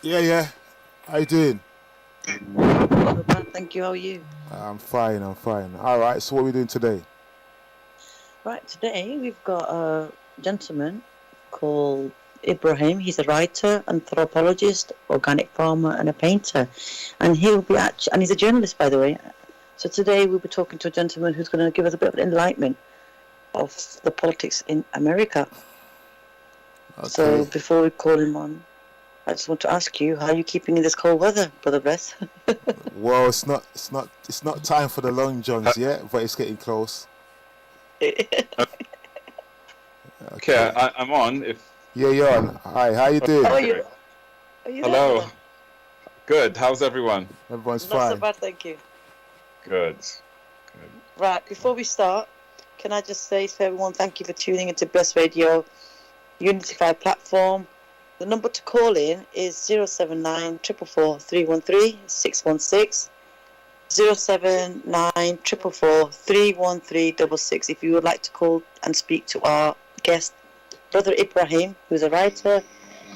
Yeah, yeah. How you doing? Not bad, thank you. How are you? I'm fine, I'm fine. All right, so what are we doing today? Right, today we've got a gentleman called Ibrahim. He's a writer, anthropologist, organic farmer, and a painter. And and he's a journalist, by the way. So today we'll be talking to a gentleman who's going to give us a bit of enlightenment of the politics in America. So Okay. before we call him on, I just want to ask you, how are you keeping in this cold weather, Brother Bless? Well, it's not time for the long johns yet, but it's getting close. Okay, Okay. I'm on. If Yeah, you're on. Hi, how you How doing? are you? okay, Are you there, hello. brother? Good. How's everyone? Everyone's Not so fine. bad, thank you. Good. Good. Right, before we start, can I just say to everyone, thank you for tuning into Bless Radio, Unityify platform. The number to call in is 079 444 313 616. 079 313 if you would like to call and speak to our guest, Brother Ibrahim, who's a writer,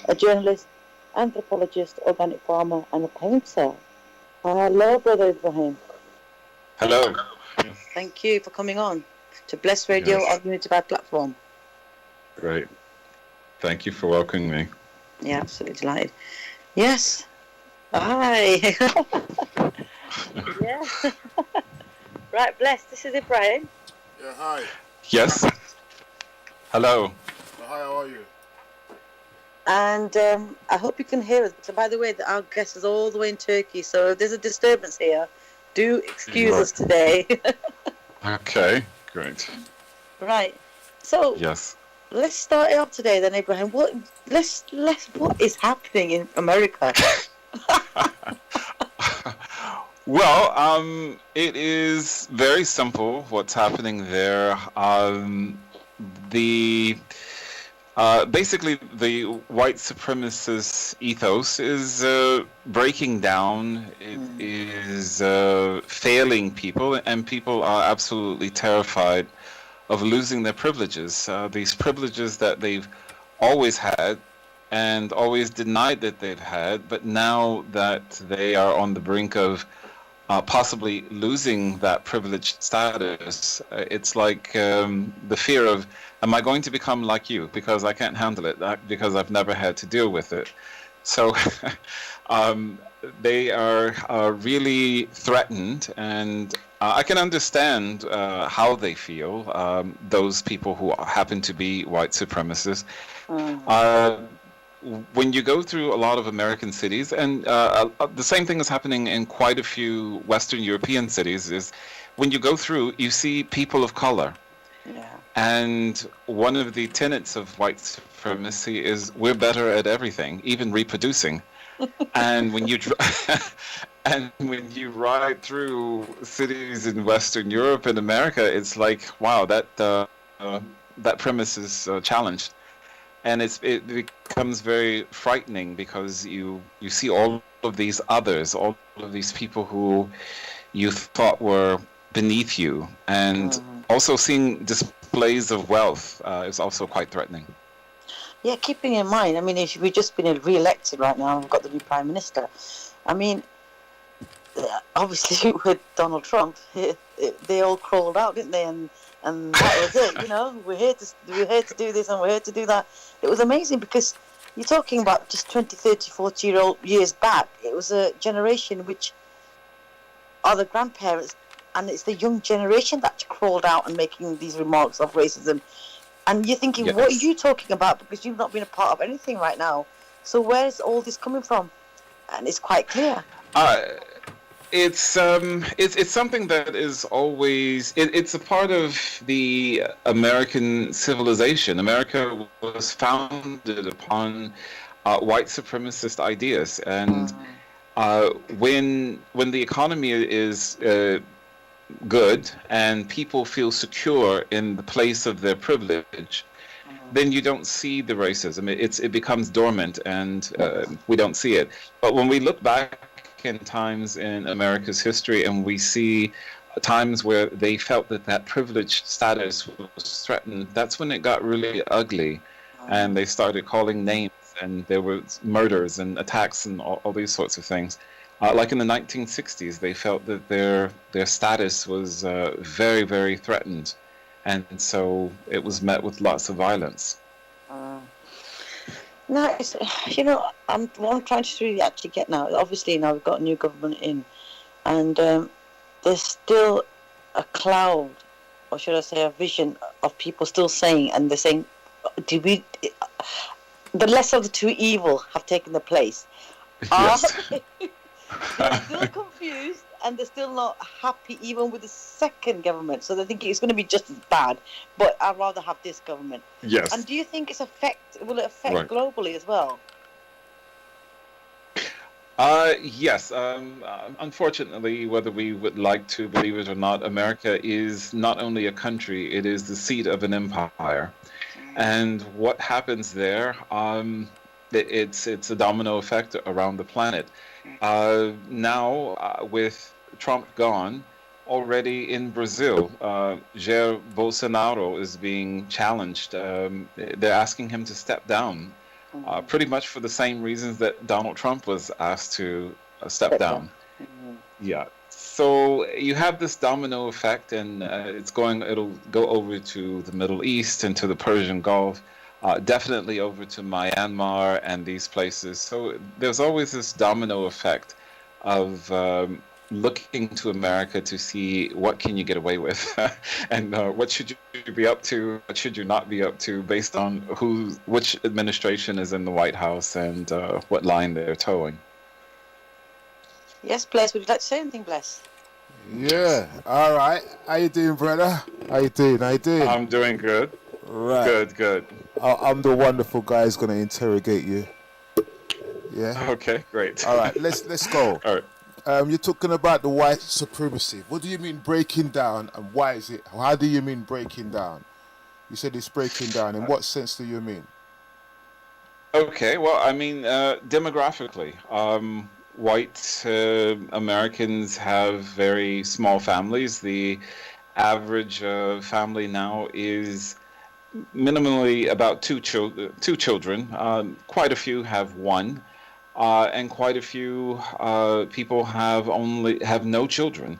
a journalist, anthropologist, organic farmer, and a painter. Hello, Brother Ibrahim. Hello. Thank you for coming on to Bless Radio Yes. on Unityify platform. Great. Thank you for welcoming me. Yeah, absolutely delighted. Yes. Hi. Yeah. Right, Bless. This is Ibrahim. Yeah, hi. Yes. Hello. Hi, how are you? And I hope you can hear us. So, by the way, our guest is all the way in Turkey, so if there's a disturbance here, do excuse us today. Okay. Great. Right. So Yes. let's start it off today, then, Ibrahim. What is happening in America? Well, it is very simple what's happening there. The Basically, the white supremacist ethos is breaking down. It is failing people, and people are absolutely terrified of losing their privileges. These privileges that they've always had and always denied that they've had, but now that they are on the brink of possibly losing that privileged status, it's like the fear of, am I going to become like you? Because I can't handle it, because I've never had to deal with it. So um, they are really threatened, and I can understand how they feel, those people who happen to be white supremacists. Uh, when you go through a lot of American cities, and the same thing is happening in quite a few Western European cities, is when you go through, you see people of color. Yeah. And one of the tenets of white supremacy is we're better at everything, even reproducing. And when you and when you ride through cities in Western Europe and America, it's like, wow, that premise is challenged. And it becomes very frightening because you see all of these others, all of these people who you thought were beneath you, and also seeing displays of wealth is also quite threatening. Yeah, keeping in mind, I mean, if we've just been re-elected right now, and we've got the new prime minister. I mean, obviously with Donald Trump, they all crawled out, didn't they? And that was it. You know, we're here to do this and we're here to do that. It was amazing because you're talking about just 20, 30, 40 years back. It was a generation which are the grandparents, and it's the young generation that crawled out and making these remarks of racism. And you're thinking, what are Yes. you talking about? Because you've not been a part of anything right now. So where's all this coming from? And it's quite clear. Uh, it's something that is always it's a part of the American civilization. America was founded upon white supremacist ideas, and when the economy is good and people feel secure in the place of their privilege, then you don't see the racism. It becomes dormant, and we don't see it. But when we look back in times in America's history, and we see times where they felt that that privileged status was threatened, that's when it got really ugly, and they started calling names and there were murders and attacks and all these sorts of things. Like in the 1960s, they felt that their status was very, very threatened, and so it was met with lots of violence. No, it's, what I'm trying to really actually get now. Obviously, now we've got a new government in, and there's still a cloud, or should I say, a vision of people still saying, and they're saying, the less of the two evil have taken the place. Yes. They're still confused, and they're still not happy even with the second government. So they think it's going to be just as bad, but I'd rather have this government. Yes. And do you think will it affect Right. globally as well? Yes. Unfortunately, whether we would like to believe it or not, America is not only a country, it is the seat of an empire. And what happens there, it's a domino effect around the planet. Now, with Trump gone, already in Brazil, Jair Bolsonaro is being challenged. They're asking him to step down, pretty much for the same reasons that Donald Trump was asked to step down. Yeah. So you have this domino effect, and it'll go over to the Middle East and to the Persian Gulf. Definitely over to Myanmar and these places. So there's always this domino effect of looking to America to see what can you get away with, and what should you be up to, what should you not be up to, based on which administration is in the White House and what line they're towing. Yes, Bless. Would you like to say anything, Bless? Yeah. All right. How you doing, brother? How you doing? I'm doing good. Right. Good. I'm the wonderful guy who's going to interrogate you. Yeah. Okay, great. All right. Let's go. All right. You're talking about the white supremacy. What do you mean breaking down, and why is it? How do you mean breaking down? You said it's breaking down. In what sense do you mean? Okay, well, I mean, demographically, white Americans have very small families. The average family now is minimally about two children. Quite a few have one, and quite a few people have no children.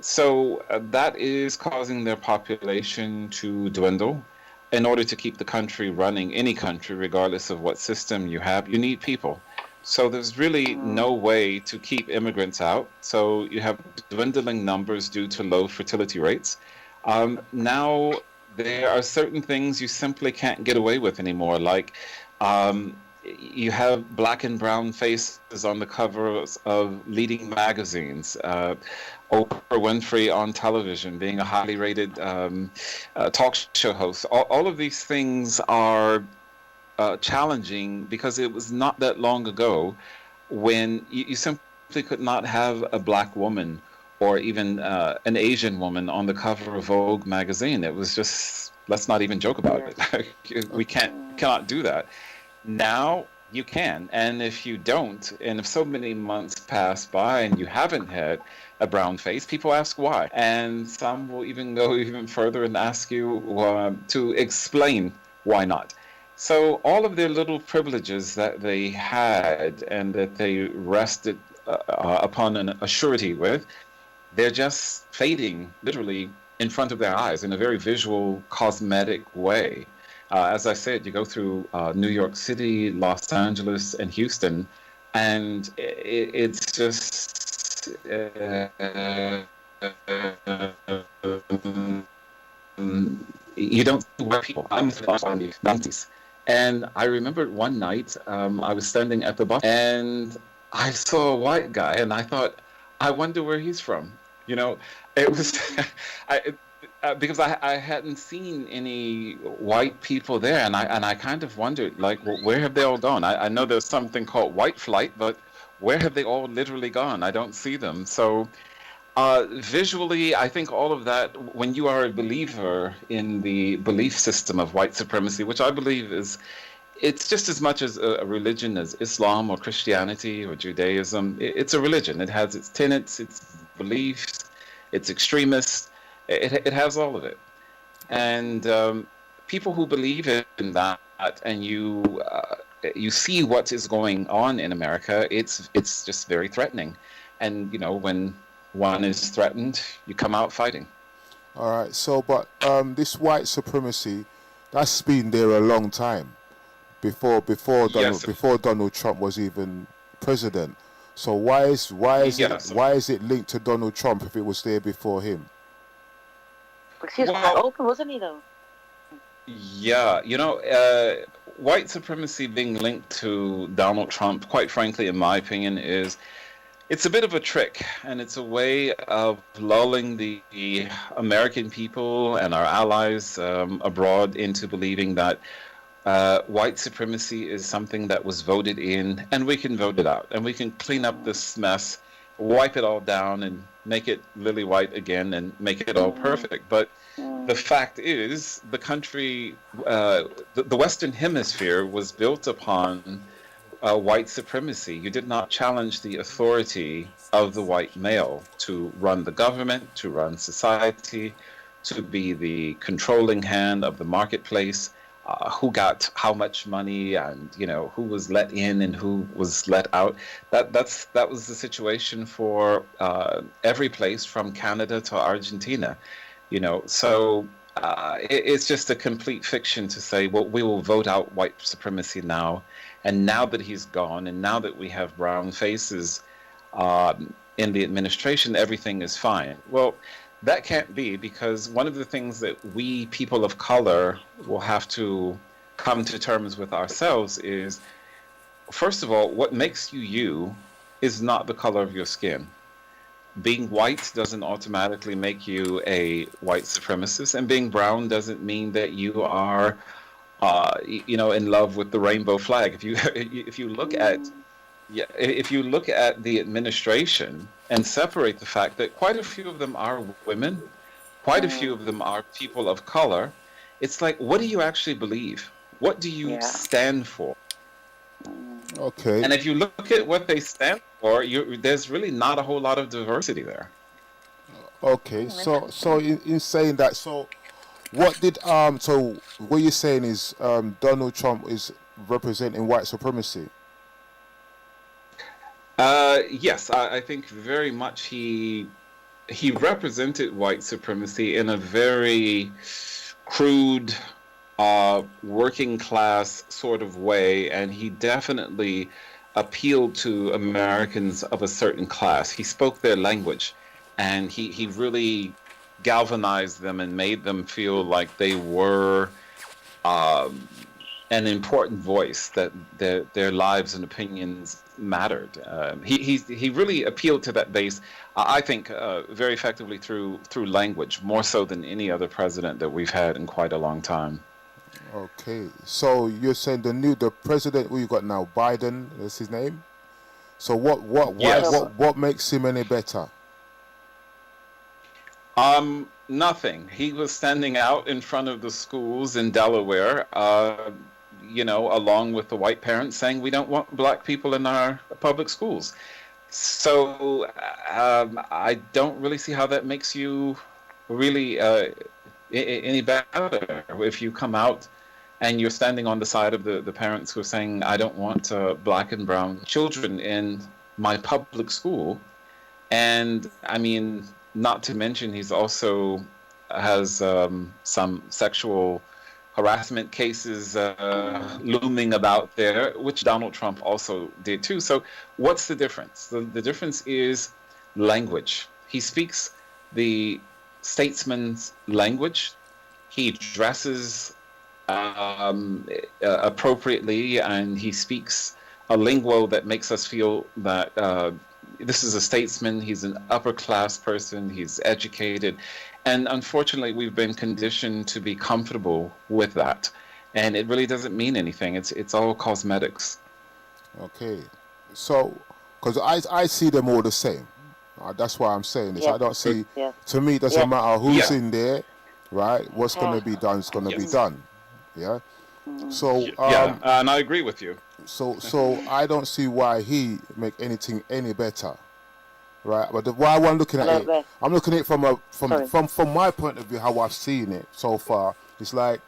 So that is causing their population to dwindle. In order to keep the country running, any country, regardless of what system you have, you need people. So there's really no way to keep immigrants out. So you have dwindling numbers due to low fertility rates. Now there are certain things you simply can't get away with anymore, like you have black and brown faces on the covers of leading magazines. Oprah Winfrey on television, being a highly rated talk show host. All of these things are challenging because it was not that long ago when you simply could not have a black woman or even an Asian woman on the cover of Vogue magazine. It was just, let's not even joke about it. We cannot do that. Now you can, and if you don't, and if so many months pass by and you haven't had a brown face, people ask why, and some will even go even further and ask you to explain why not. So all of their little privileges that they had and that they rested upon a surety with, they're just fading literally in front of their eyes in a very visual, cosmetic way. As I said, you go through New York City, Los Angeles, and Houston, and it's just you don't see white people. I'm from the 90s, and I remember one night I was standing at the bus, and I saw a white guy, and I thought, I wonder where he's from. You know, it was because I hadn't seen any white people there, and I kind of wondered, like, well, where have they all gone? I know there's something called white flight, but where have they all literally gone? I don't see them. So visually, I think all of that, when you are a believer in the belief system of white supremacy, which I believe it's just as much as a religion as Islam or Christianity or Judaism. It's a religion. It has its tenets, its beliefs, its extremists. It has all of it. And people who believe in that, and you you see what is going on in America, it's just very threatening. And when one is threatened, you come out fighting. All right. So, but this white supremacy, that's been there a long time Yes. Before Donald Trump was even president. So Yes. why is it linked to Donald Trump if it was there before him? Because he was quite open, wasn't he, though? Yeah, white supremacy being linked to Donald Trump, quite frankly, in my opinion, it's a bit of a trick, and it's a way of lulling the American people and our allies abroad into believing that white supremacy is something that was voted in, and we can vote it out, and we can clean up this mess, wipe it all down, and make it lily white again, and make it all perfect. But the fact is, the country, the Western Hemisphere was built upon white supremacy. You did not challenge the authority of the white male to run the government, to run society, to be the controlling hand of the marketplace. Who got how much money, and who was let in and who was let out. That was the situation for every place from Canada to Argentina. So it's just a complete fiction to say, well, we will vote out white supremacy now, and now that he's gone, and now that we have brown faces in the administration, everything is fine. Well, that can't be, because one of the things that we people of color will have to come to terms with ourselves is, first of all, what makes you you is not the color of your skin. Being white doesn't automatically make you a white supremacist, and being brown doesn't mean that you are, in love with the rainbow flag. If you look at the administration and separate the fact that quite a few of them are women, quite a few of them are people of color, it's like, what do you actually believe? What do you stand for? Okay. And if you look at what they stand for, there's really not a whole lot of diversity there. Okay. So in saying that, so what you're saying is Donald Trump is representing white supremacy. Yes, I think very much he represented white supremacy in a very crude, working class sort of way, and he definitely appealed to Americans of a certain class. He spoke their language, and he really galvanized them and made them feel like they were an important voice, that their lives and opinions mattered. He really appealed to that base, I think, very effectively through language, more so than any other president that we've had in quite a long time. Okay, so you're saying the president who you got now, Biden, that's his name. So what makes him any better? Nothing. He was standing out in front of the schools in Delaware, along with the white parents, saying we don't want black people in our public schools. So I don't really see how that makes you really any better if you come out and you're standing on the side of the parents who are saying, I don't want black and brown children in my public school. And I mean, not to mention, he's also has some sexual harassment cases looming about there, which Donald Trump also did too. So what's the difference? The difference is language. He speaks the statesman's language. He dresses appropriately, and he speaks a lingo that makes us feel that this is a statesman. He's an upper class person. He's educated. And unfortunately, we've been conditioned to be comfortable with that. And it really doesn't mean anything. It's all cosmetics. Okay. So, because I see them all the same. That's why I'm saying this. Yeah. I don't see, Yeah. to me, it doesn't matter who's Yeah. in there, right? What's going to be done is going to be done. Yeah. So, and I agree with you. So I don't see why he make anything any better, right? But why I'm looking at it, I'm looking at it from my point of view, how I've seen it so far. It's like,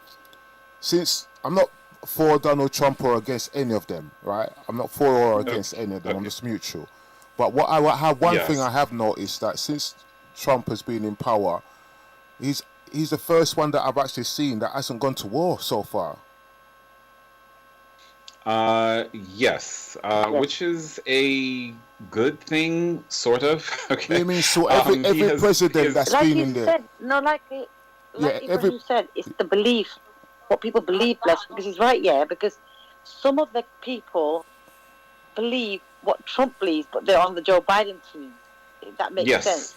since I'm not for Donald Trump or against any of them, right? I'm not for or No. against any of them. I'm Okay. just neutral. But what I have one thing Yes. I have noticed that since Trump has been in power, he's the first one that I've actually seen that hasn't gone to war so far. Yes, Yeah. which is a good thing, sort of. What do Okay. you mean? So He every he president that's has, Like been you in there, said, no, like yeah, every Ibrahim said, it's the belief, what people believe, bless, because he's right, yeah, because some of the people believe what Trump believes, but they're on the Joe Biden team, if that makes sense. yes,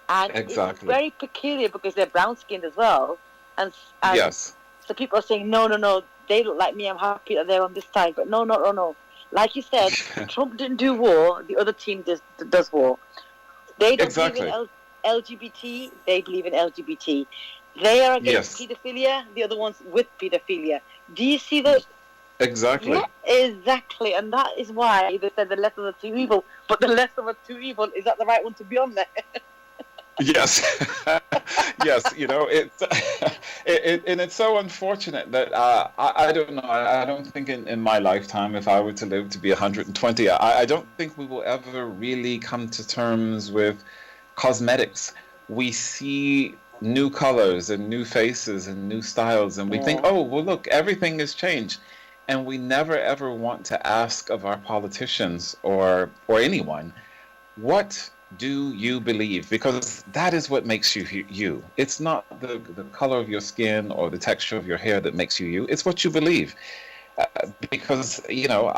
And it's exactly. very peculiar because they're brown skinned as well. And Yes. so people are saying, no, they look like me, I'm happy that they're on this side. But no. Like you said, Trump didn't do war, the other team does war. They don't believe in Exactly. LGBT, they believe in LGBT. They are against Yes. pedophilia, the other one's with pedophilia. Do you see the... Exactly. Yeah, exactly. And that is why they said the lesser of the two evil. But the lesser of the two evil, is that the right one to be on there? Yes, yes. You know, it's and it's so unfortunate that I don't know. I don't think in my lifetime, if I were to live to be 120, I don't think we will ever really come to terms with cosmetics. We see new colors and new faces and new styles, and we think, Yeah. oh, well, look, everything has changed, and we never ever want to ask of our politicians or anyone, what do you believe? Because that is what makes you you. It's not the color of your skin or the texture of your hair that makes you you. It's what you believe. Because you know,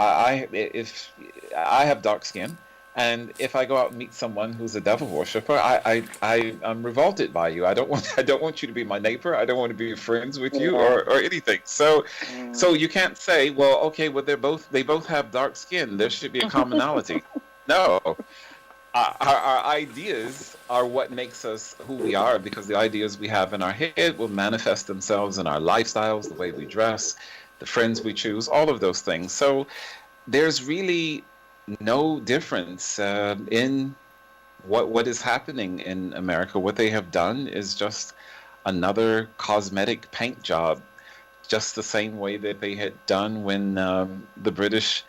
if I have dark skin, and if I go out and meet someone who's a devil worshiper, I'm revolted by you. I don't want you to be my neighbor. I don't want to be friends with you Yeah. or anything. So you can't say, well, okay, well they both have dark skin. There should be a commonality. No, our ideas are what makes us who we are, because the ideas we have in our head will manifest themselves in our lifestyles, the way we dress, the friends we choose, all of those things. So there's really no difference in what is happening in America. What they have done is just another cosmetic paint job, just the same way that they had done when the British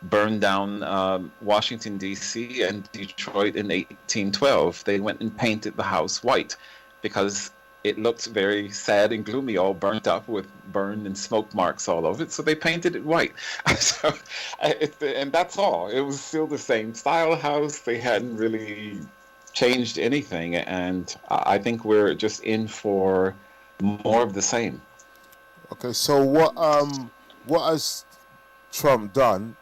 burned down Washington, D.C. and Detroit in 1812. They went and painted the house white because it looked very sad and gloomy, all burnt up with burn and smoke marks all over it. So they painted it white. So, and that's all. It was still the same style house. They hadn't really changed anything. And I think we're just in for more of the same. okay. So what has Trump done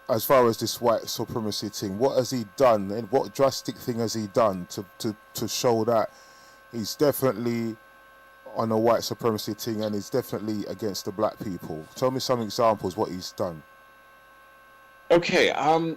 as far as this white supremacy thing? What has he done, and what drastic thing has he done to show that he's definitely on a white supremacy thing and he's definitely against the black people? Tell me some examples what he's done. Okay,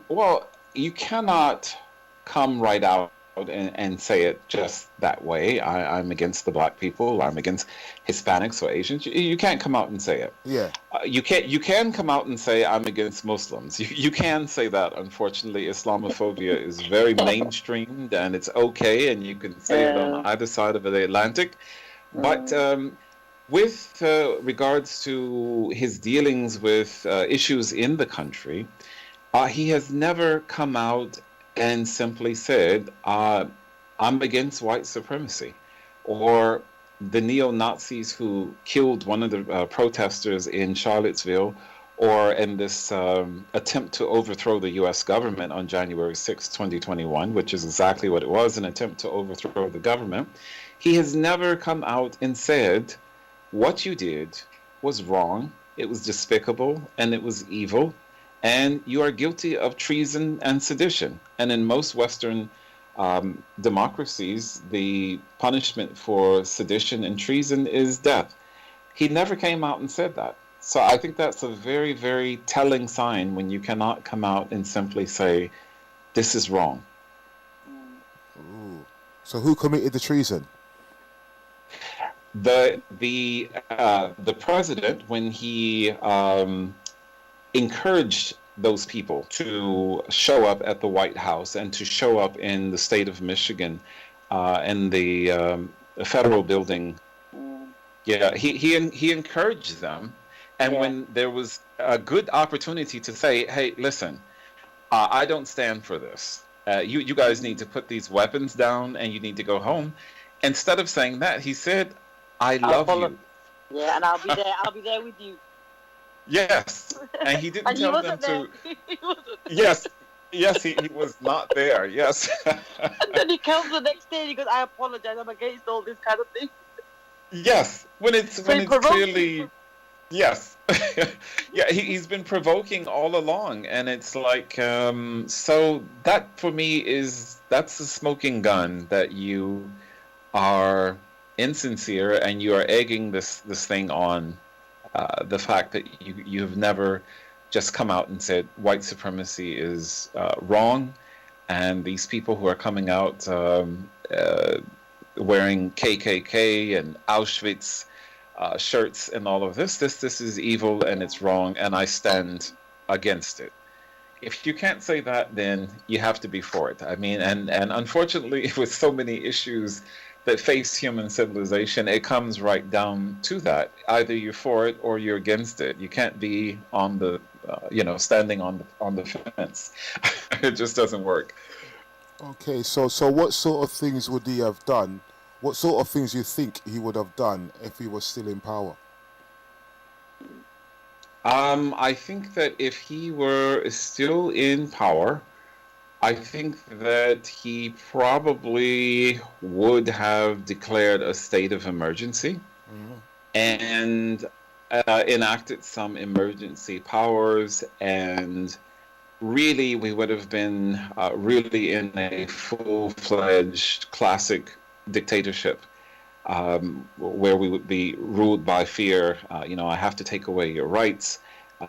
well, you cannot come right out and say it just that way. I'm against the black people. I'm against Hispanics or Asians. You can't come out and say it. Yeah. You can come out and say I'm against Muslims. You can say that. Unfortunately, Islamophobia is very mainstreamed, and it's okay, and you can say it on either side of the Atlantic. But with regards to his dealings with issues in the country, he has never come out and simply said, I'm against white supremacy, or the neo-Nazis who killed one of the protesters in Charlottesville, or in this attempt to overthrow the U.S. government on January 6, 2021, which is exactly what it was, an attempt to overthrow the government. He has never come out and said, what you did was wrong, it was despicable, and it was evil, and you are guilty of treason and sedition. And in most Western democracies, the punishment for sedition and treason is death. He never came out and said that. So I think that's a very, very telling sign when you cannot come out and simply say, this is wrong. Ooh. So who committed the treason? The president, when he encouraged those people to show up at the White House and to show up in the state of Michigan in the federal building. Yeah, he encouraged them, And Yeah. when there was a good opportunity to say, hey, listen, I don't stand for this. You guys need to put these weapons down and you need to go home. Instead of saying that, he said, I I'll love follow. you. Yeah, and I'll be there. I'll be there with you. Yes. And he didn't And he tell them wasn't there. to. He wasn't. Yes. Yes, he was not there. Yes. Then he comes the next day and he goes, I apologize. I'm against all this kind of thing. Yes. When it's So he provokes clearly. you. Yes. Yeah, he's been provoking all along, and it's like, so that for me that's the smoking gun that you are insincere and you are egging this thing on. The fact that you've never just come out and said white supremacy is wrong, and these people who are coming out wearing KKK and Auschwitz shirts and all of this is evil and it's wrong, and I stand against it. If you can't say that, then you have to be for it. I mean, and unfortunately, with so many issues that face human civilization, it comes right down to that. Either you're for it or you're against it. You can't be on the, standing on the fence. It just doesn't work. Okay, so what sort of things would he have done? What sort of things you think he would have done if he was still in power? I think that if he were still in power, I think that he probably would have declared a state of emergency Mhm. and enacted some emergency powers, and really we would have been really in a full-fledged classic dictatorship, where we would be ruled by fear. I have to take away your rights,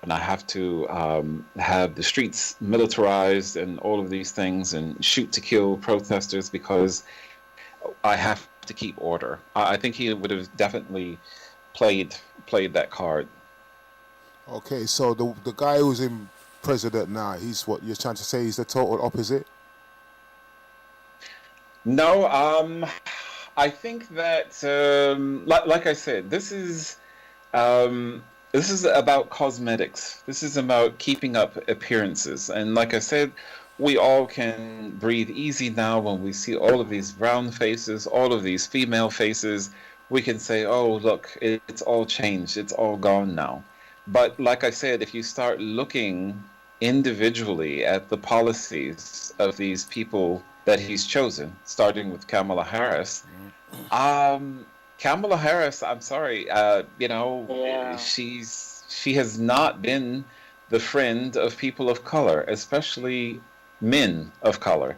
and I have to have the streets militarized and all of these things, and shoot to kill protesters because I have to keep order. I think he would have definitely played that card. Okay, so the guy who's in president now, he's what you're trying to say he's the total opposite? No, I think that, like I said, this is about cosmetics. This is about keeping up appearances. And like I said, we all can breathe easy now when we see all of these brown faces, all of these female faces. We can say, oh, look, it's all changed. It's all gone now. But like I said, if you start looking individually at the policies of these people that he's chosen, starting with Kamala Harris, Kamala Harris, I'm sorry, Yeah. she has not been the friend of people of color, especially men of color.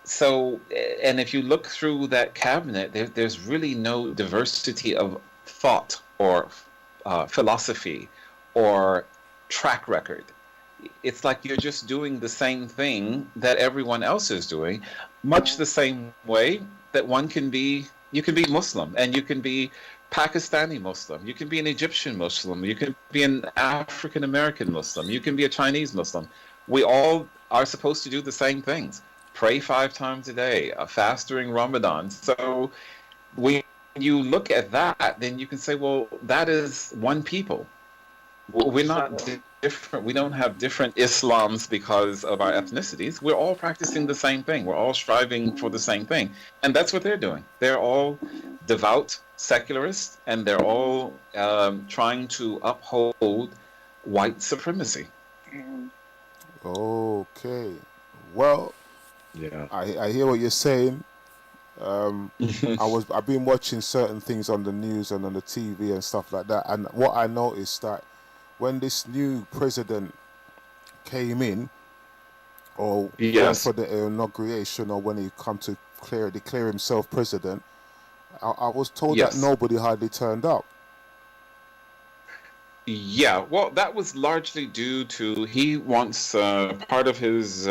So, and if you look through that cabinet, there's really no diversity of thought or philosophy or track record. It's like you're just doing the same thing that everyone else is doing, much the same way that you can be Muslim, and you can be Pakistani Muslim, you can be an Egyptian Muslim, you can be an African American Muslim, you can be a Chinese Muslim. We all are supposed to do the same things. Pray 5 times a day, fast during Ramadan. So when you look at that, then you can say, well, that is one people. We're not different. We don't have different Islams because of our ethnicities. We're all practicing the same thing. We're all striving for the same thing. And that's what they're doing. They're all devout secularists, and they're all trying to uphold white supremacy. Okay. Well, Yeah. I hear what you're saying. I've been watching certain things on the news and on the TV and stuff like that, and what I noticed that when this new president came in, or went Yes. for the inauguration, or when he come to declare himself president, I was told that Yes. nobody hardly turned up. Yeah, well, that was largely due to he wants part of his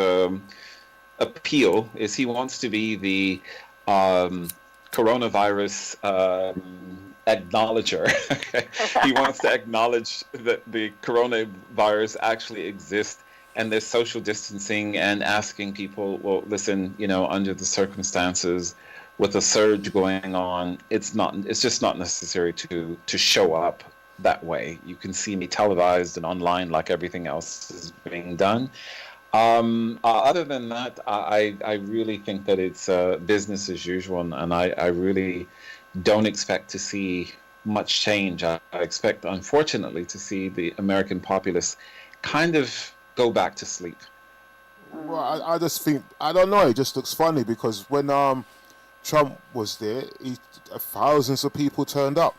appeal is he wants to be the coronavirus acknowledger. He wants to acknowledge that the coronavirus actually exists, and there's social distancing, and asking people, well, listen, under the circumstances, with a surge going on, it's just not necessary to show up that way. You can see me televised and online like everything else is being done. Other than that, I really think that it's business as usual, and I really don't expect to see much change. I expect, unfortunately, to see the American populace kind of go back to sleep. Well, I just think I don't know. It just looks funny because when Trump was there, thousands of people turned up,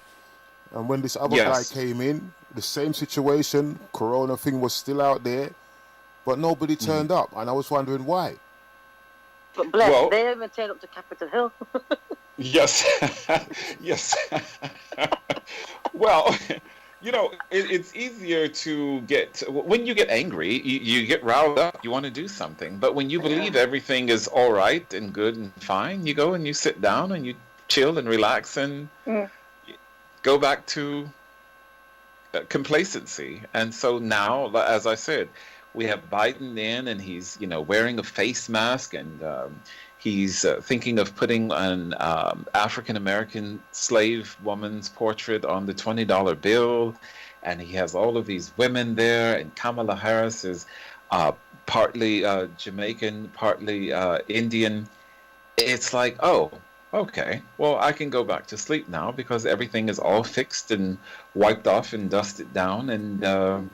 and when this other guy Yes. came in, the same situation, Corona thing was still out there, but nobody turned up, and I was wondering why. But bless, Well- they haven't turned up to Capitol Hill. Yes, yes. Well, it's easier to get when you get angry, you get riled up. You want to do something, but when you believe everything is all right and good and fine, you go and you sit down and you chill and relax and go back to complacency. And so now, as I said, we have Biden in, and he's wearing a face mask, and he's thinking of putting an African American slave woman's portrait on the $20 bill, and he has all of these women there, and Kamala Harris is partly Jamaican, partly Indian. It's like, oh, okay, well, I can go back to sleep now because everything is all fixed and wiped off and dusted down and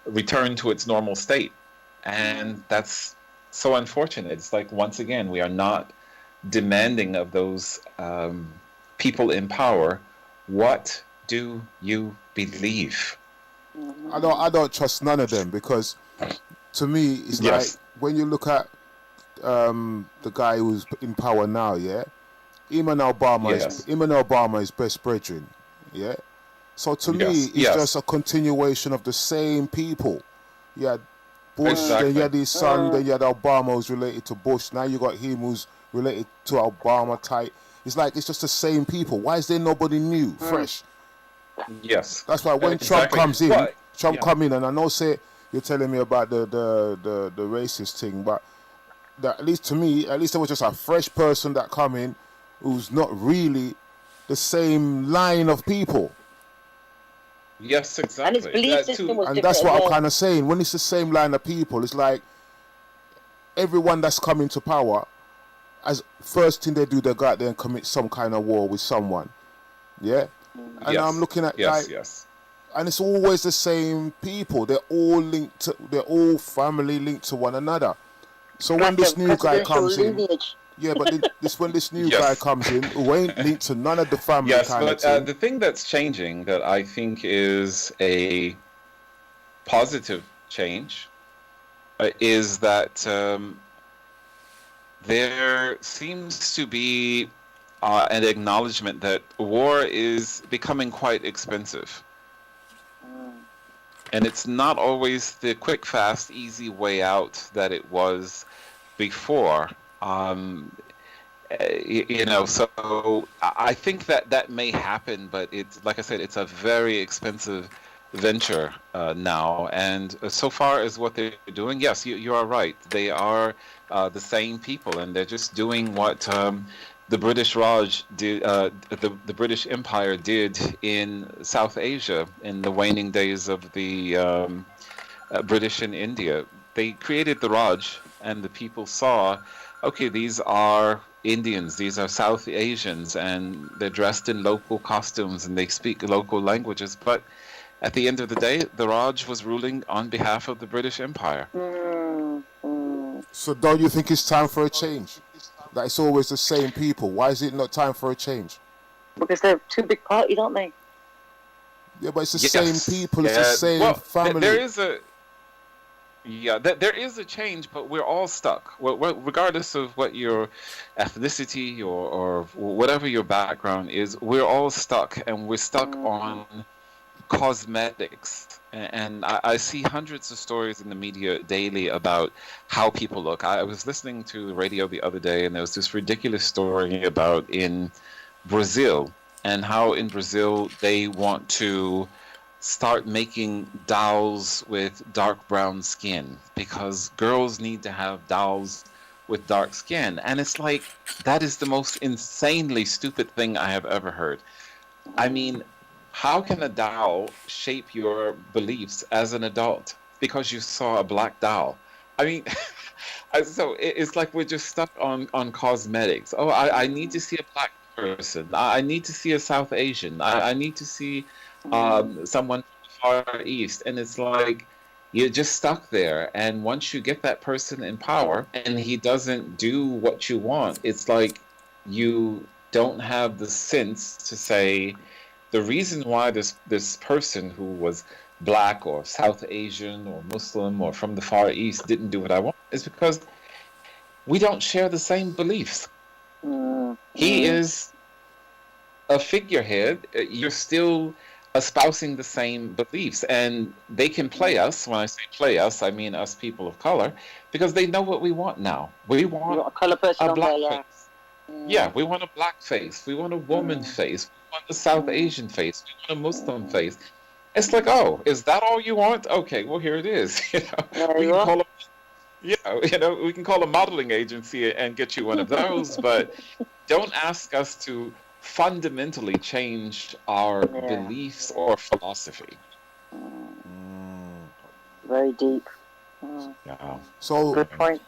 returned to its normal state. And that's so unfortunate. It's like, once again, we are not demanding of those people in power. What do you believe? I don't trust none of them because to me it's Yes. like when you look at the guy who's in power now, yeah, him and Obama is best brethren, yeah. So to me, Yes, it's yes. just a continuation of the same people. You had Bush, Exactly. then you had his son, then you had Obama who's related to Bush. Now you got him who's related to Obama type. It's like it's just the same people. Why is there nobody new, fresh? Yes. That's why when Exactly. Trump comes in, Well, Trump yeah. come in, and I know say you're telling me about the racist thing, but at least to me, at least there was just a fresh person that come in who's not really the same line of people. Yes, exactly. And his belief system was And different. that's what as I'm well. kind of saying. When it's the same line of people, it's like everyone that's coming to power, as first thing they do, they go out there and commit some kind of war with someone. Yeah? And Yes. I'm looking at yes, like, yes. and it's always the same people. They're all linked to, they're all family linked to one another. So when this new guy comes in, lineage. yeah, but when this new Yes. guy comes in, who ain't linked to none of the family Yes, kind but of thing. the thing that's changing that I think is a positive change is that there seems to be an acknowledgement that war is becoming quite expensive. And it's not always the quick, fast, easy way out that it was before. So I think that may happen, but it's, like I said, it's a very expensive venture now. And so far as what they're doing, yes, you are right. They are the same people, and they're just doing what the British Raj did, the British Empire did in South Asia in the waning days of the British in India. They created the Raj, and the people saw, okay, these are Indians, these are South Asians, and they're dressed in local costumes and they speak local languages. But at the end of the day, the Raj was ruling on behalf of the British Empire. So don't you think it's time for a change? That it's always the same people. Why is it not time for a change? Because they're two big parties, aren't they? Yeah, but it's the Yes. same people. It's the same Well, family. there is a change, but we're all stuck. Regardless of what your ethnicity or whatever your background is, we're all stuck, and we're stuck on cosmetics. And I see hundreds of stories in the media daily about how people look. I was listening to the radio the other day, and there was this ridiculous story about in Brazil, and how in Brazil they want to start making dolls with dark brown skin because girls need to have dolls with dark skin. And it's like, that is the most insanely stupid thing I have ever heard. I mean, how can a doll shape your beliefs as an adult because you saw a black doll? I mean, so it's like we're just stuck on cosmetics. Oh, I need to see a black person. I need to see a South Asian. I need to see someone from the Far East. And it's like you're just stuck there. And once you get that person in power and he doesn't do what you want, it's like you don't have the sense to say the reason why this person who was black or South Asian or Muslim or from the Far East didn't do what I want is because we don't share the same beliefs. He is a figurehead. You're still espousing the same beliefs, and they can play us. When I say play us, I mean us people of color, because they know what we want now. We want a colour person a on black there, yeah. face. Yeah, we want a black face. We want a woman face. We want a South Asian face. We want a Muslim face. It's like, oh, is that all you want? Okay, well here it is. We can call we can call a modeling agency and get you one of those, but don't ask us to fundamentally change our beliefs or philosophy. Very deep. Yeah. So, Good point.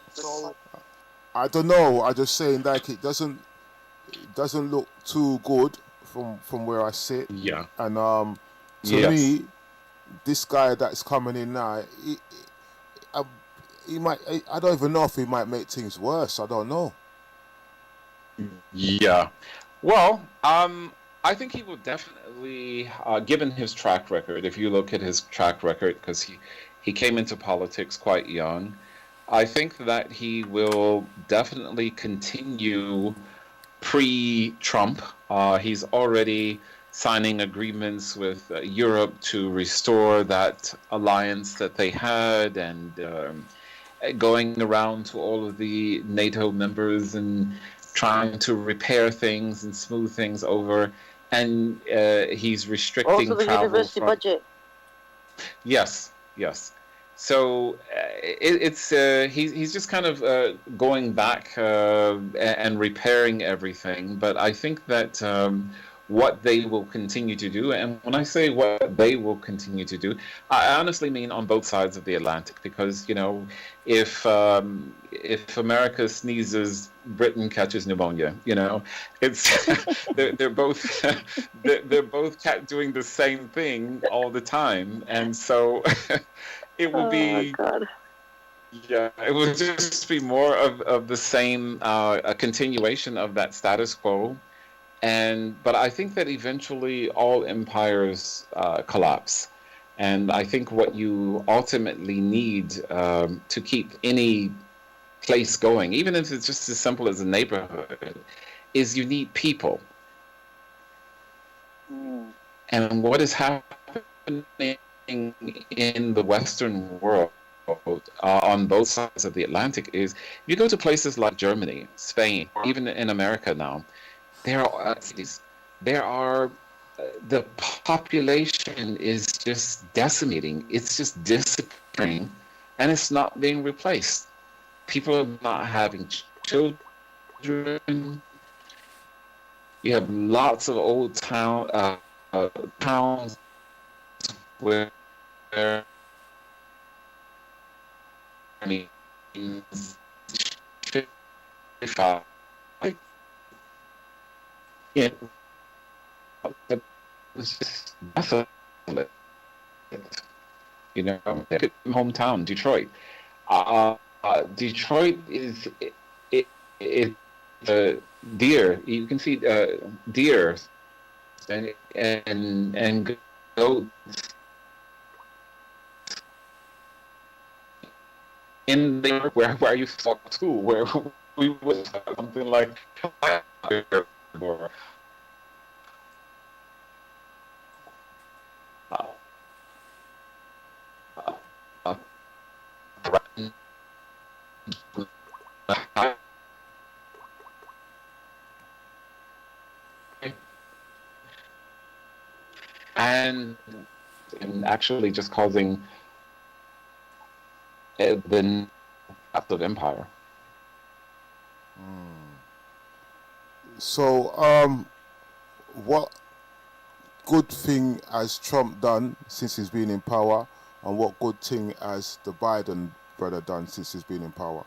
I don't know. I just saying like it doesn't look too good from where I sit. Yeah. And to me, this guy that's coming in now, he might. I don't even know if he might make things worse. I don't know. Yeah. Well, I think he will definitely, given his track record, if you look at his track record, because he came into politics quite young, I think that he will definitely continue pre-Trump. He's already signing agreements with Europe to restore that alliance that they had, and going around to all of the NATO members and trying to repair things and smooth things over. And he's restricting Also the travel university budget. Yes, yes. So he's just kind of going back and repairing everything. But I think that what they will continue to do, and when I say what they will continue to do, I honestly mean on both sides of the Atlantic, because if America sneezes, Britain catches pneumonia. It's they're both they're both doing the same thing all the time, and so it will be. God. Yeah, it will just be more of the same, a continuation of that status quo. But I think that eventually all empires collapse. And I think what you ultimately need to keep any place going, even if it's just as simple as a neighborhood, is you need people. And what is happening in the Western world on both sides of the Atlantic is you go to places like Germany, Spain, or even in America now, there are the population is just decimating. It's just disappearing, and it's not being replaced. People are not having children. You have lots of old towns where it was just desolate. Hometown, Detroit. Detroit is deer. You can see deer and goats in there where I used to walk to school, where we would something like and actually just causing the death of empire. So, what good thing has Trump done since he's been in power, and what good thing has the Biden brother done since he's been in power?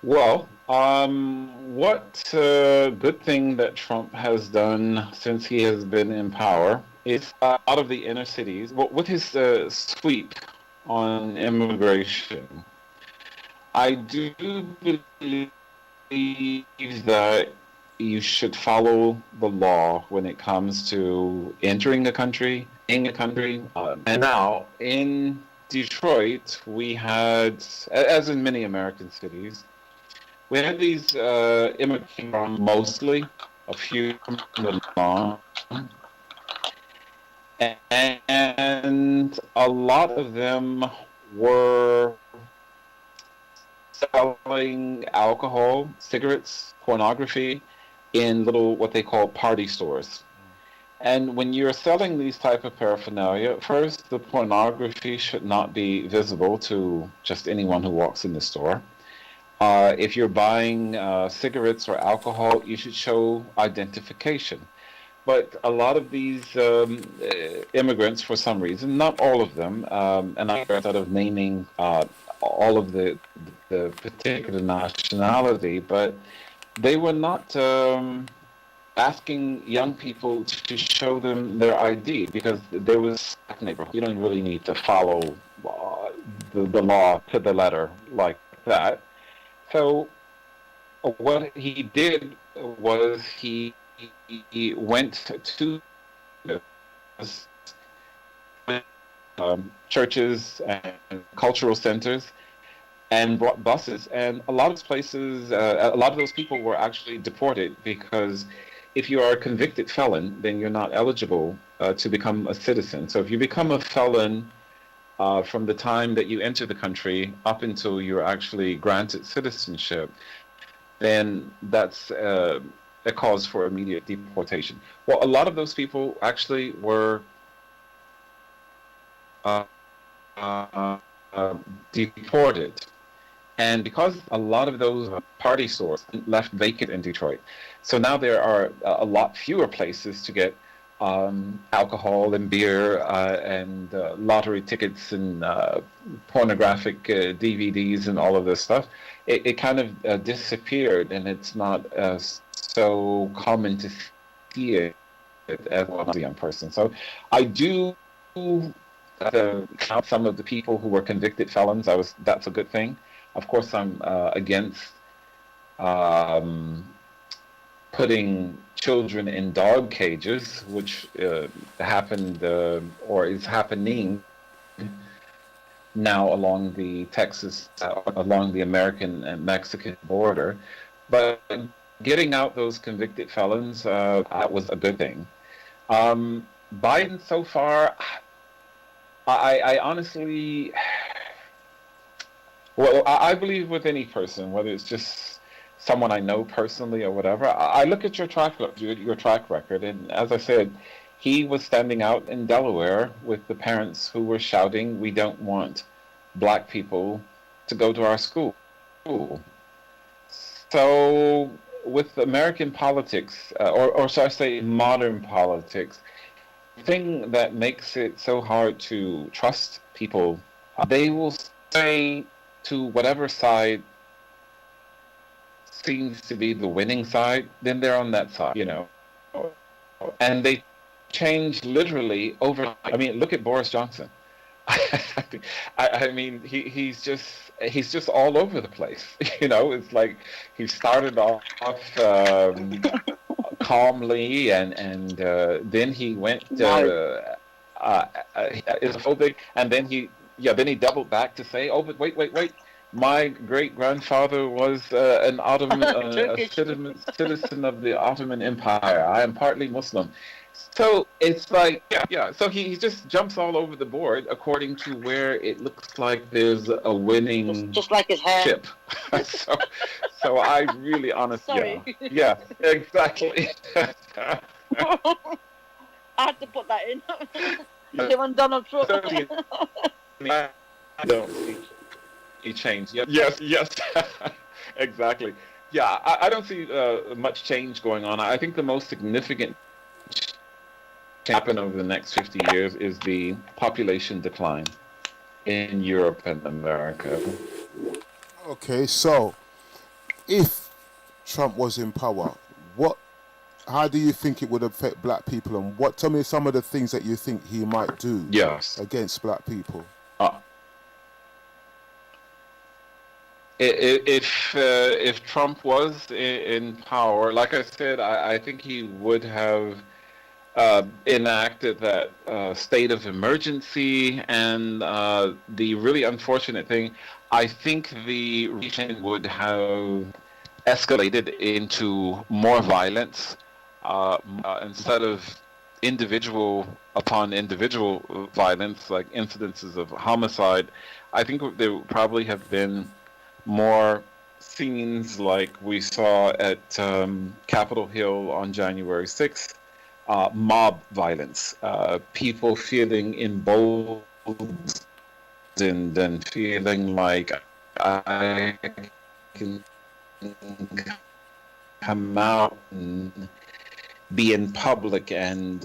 Well, what good thing that Trump has done since he has been in power is out of the inner cities, well, with his sweep on immigration. I do believe that you should follow the law when it comes to entering a country, in a country. And now in Detroit, we had, as in many American cities, we had these immigrants from mostly, a few from the law, and a lot of them were selling alcohol, cigarettes, pornography in little what they call party stores. And when you're selling these type of paraphernalia, first, the pornography should not be visible to just anyone who walks in the store. If you're buying cigarettes or alcohol, you should show identification. But a lot of these immigrants, for some reason, not all of them, and I'm instead of naming all of the particular nationality, but they were not asking young people to show them their ID because there was a neighborhood. You don't really need to follow the law to the letter like that. So what he did was he went to churches and cultural centers and brought buses. And a lot of places, a lot of those people were actually deported because if you are a convicted felon, then you're not eligible to become a citizen. So if you become a felon from the time that you enter the country up until you're actually granted citizenship, then that's a cause for immediate deportation. Well, a lot of those people actually were deported. And because a lot of those party stores left vacant in Detroit, so now there are a lot fewer places to get alcohol and beer and lottery tickets and pornographic DVDs and all of this stuff. It kind of disappeared, and it's not so common to see it as a young person. So I do count some of the people who were convicted felons. That's a good thing. Of course, I'm against putting children in dog cages, which happened or is happening now along the along the American and Mexican border. But getting out those convicted felons, that was a good thing. Biden so far, I honestly, well, I believe with any person, whether it's just someone I know personally or whatever, I look at your track record, and as I said, he was standing out in Delaware with the parents who were shouting, "We don't want black people to go to our school." So with American politics, or shall I say modern politics, the thing that makes it so hard to trust people, they will say to whatever side seems to be the winning side, then they're on that side, and they change literally over. I mean, look at Boris Johnson. I mean, he's just all over the place. It's like he started off calmly, and then he went Islamophobic, and then he doubled back to say, "Oh, but wait. My great-grandfather was an Ottoman citizen of the Ottoman Empire. I am partly Muslim." So it's like, so he just jumps all over the board according to where it looks like there's a winning just like his hair. chip. so I really honestly, yeah, exactly. I had to put that in. When Donald Trump. I don't see he changed. Yes, exactly. Yeah, I don't see much change going on. I think the most significant change happen over the next 50 years is the population decline in Europe and America. Okay, so if Trump was in power, what? How do you think it would affect black people, and what? Tell me some of the things that you think he might do Yes. against black people. Uh, if Trump was in power, like I said, I think he would have enacted that state of emergency. And the really unfortunate thing, I think the region would have escalated into more violence instead of individual upon individual violence, like incidences of homicide. I think there would probably have been more scenes like we saw at Capitol Hill on January 6th, mob violence, people feeling emboldened and feeling like I can come out and be in public and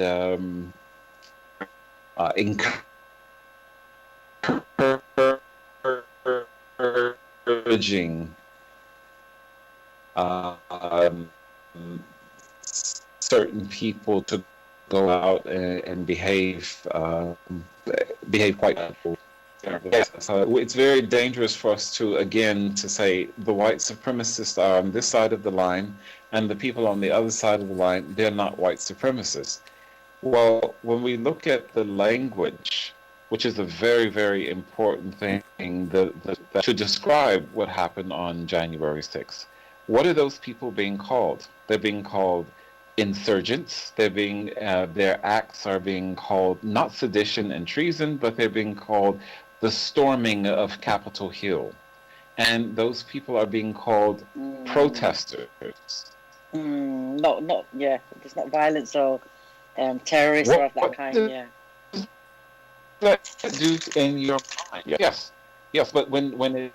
encouraging certain people to go out and behave quite well. Yes, so it's very dangerous for us to, again, to say the white supremacists are on this side of the line and the people on the other side of the line, they're not white supremacists. Well, when we look at the language, which is a very, very important thing that should describe what happened on January 6th, what are those people being called? They're being called insurgents. Their acts are being called not sedition and treason, but they're being called the storming of Capitol Hill. And those people are being called protesters. Yeah. It's not violence or terrorists or of that kind, yeah. That do in your mind? Yes. But when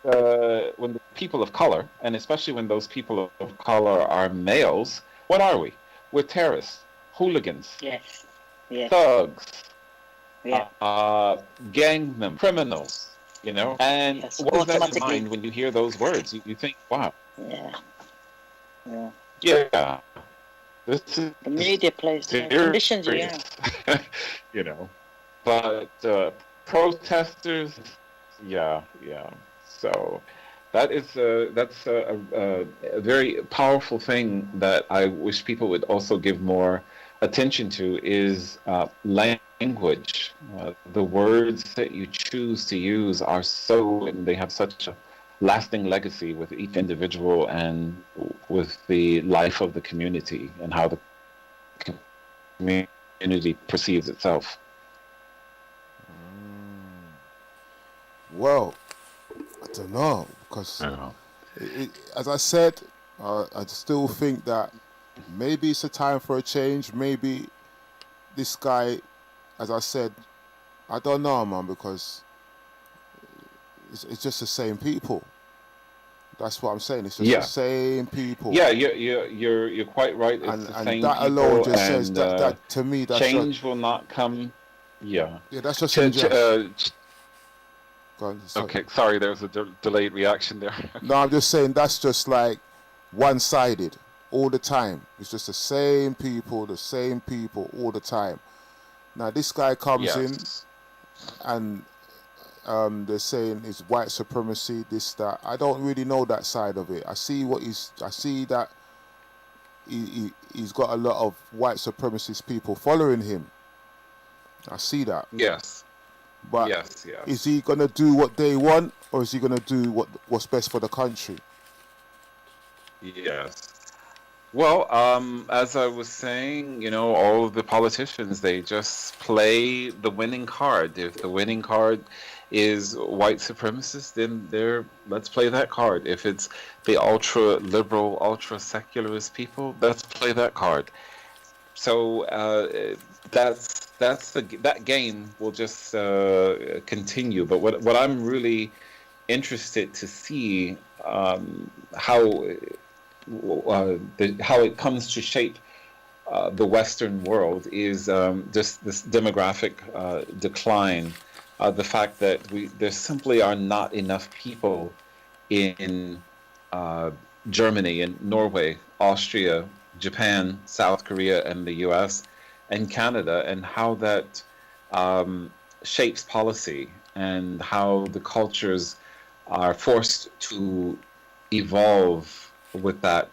the people of color, and especially when those people of color are males, what are we? We're terrorists, hooligans, yes, thugs, yeah, gang members, criminals. And yes. what does that in mind when you hear those words? You think, wow. Yeah. This is the media plays conditions, yeah. But protesters, yeah. So that's a very powerful thing that I wish people would also give more attention to is language. The words that you choose to use and they have such a lasting legacy with each individual and with the life of the community and how the community perceives itself. Well, I don't know, because as I said, I still think that maybe it's a time for a change. Maybe this guy, as I said, I don't know, man, because it's just the same people. That's what I'm saying. It's just the same people. Yeah, you're quite right. It's the same that people, alone just says that to me, that's change will not come. Yeah, that's just okay, sorry, there was a delayed reaction there. No, I'm just saying that's just like one-sided all the time. It's just the same people all the time. Now this guy comes in and they're saying it's white supremacy, this, that. I don't really know that side of it. I see that he's got a lot of white supremacist people following him. I see that. Yes. But yes. Is he going to do what they want, or is he going to do what's best for the country? Yes. Well, as I was saying, all of the politicians, they just play the winning card. If the winning card is white supremacists, then let's play that card. If it's the ultra-liberal, ultra-secularist people, let's play that card. So that game will just continue. But what I'm really interested to see how how it comes to shape the Western world is just this demographic decline. The fact that there simply are not enough people in Germany and Norway, Austria, Japan, South Korea, and the U.S. and Canada, and how that shapes policy and how the cultures are forced to evolve with that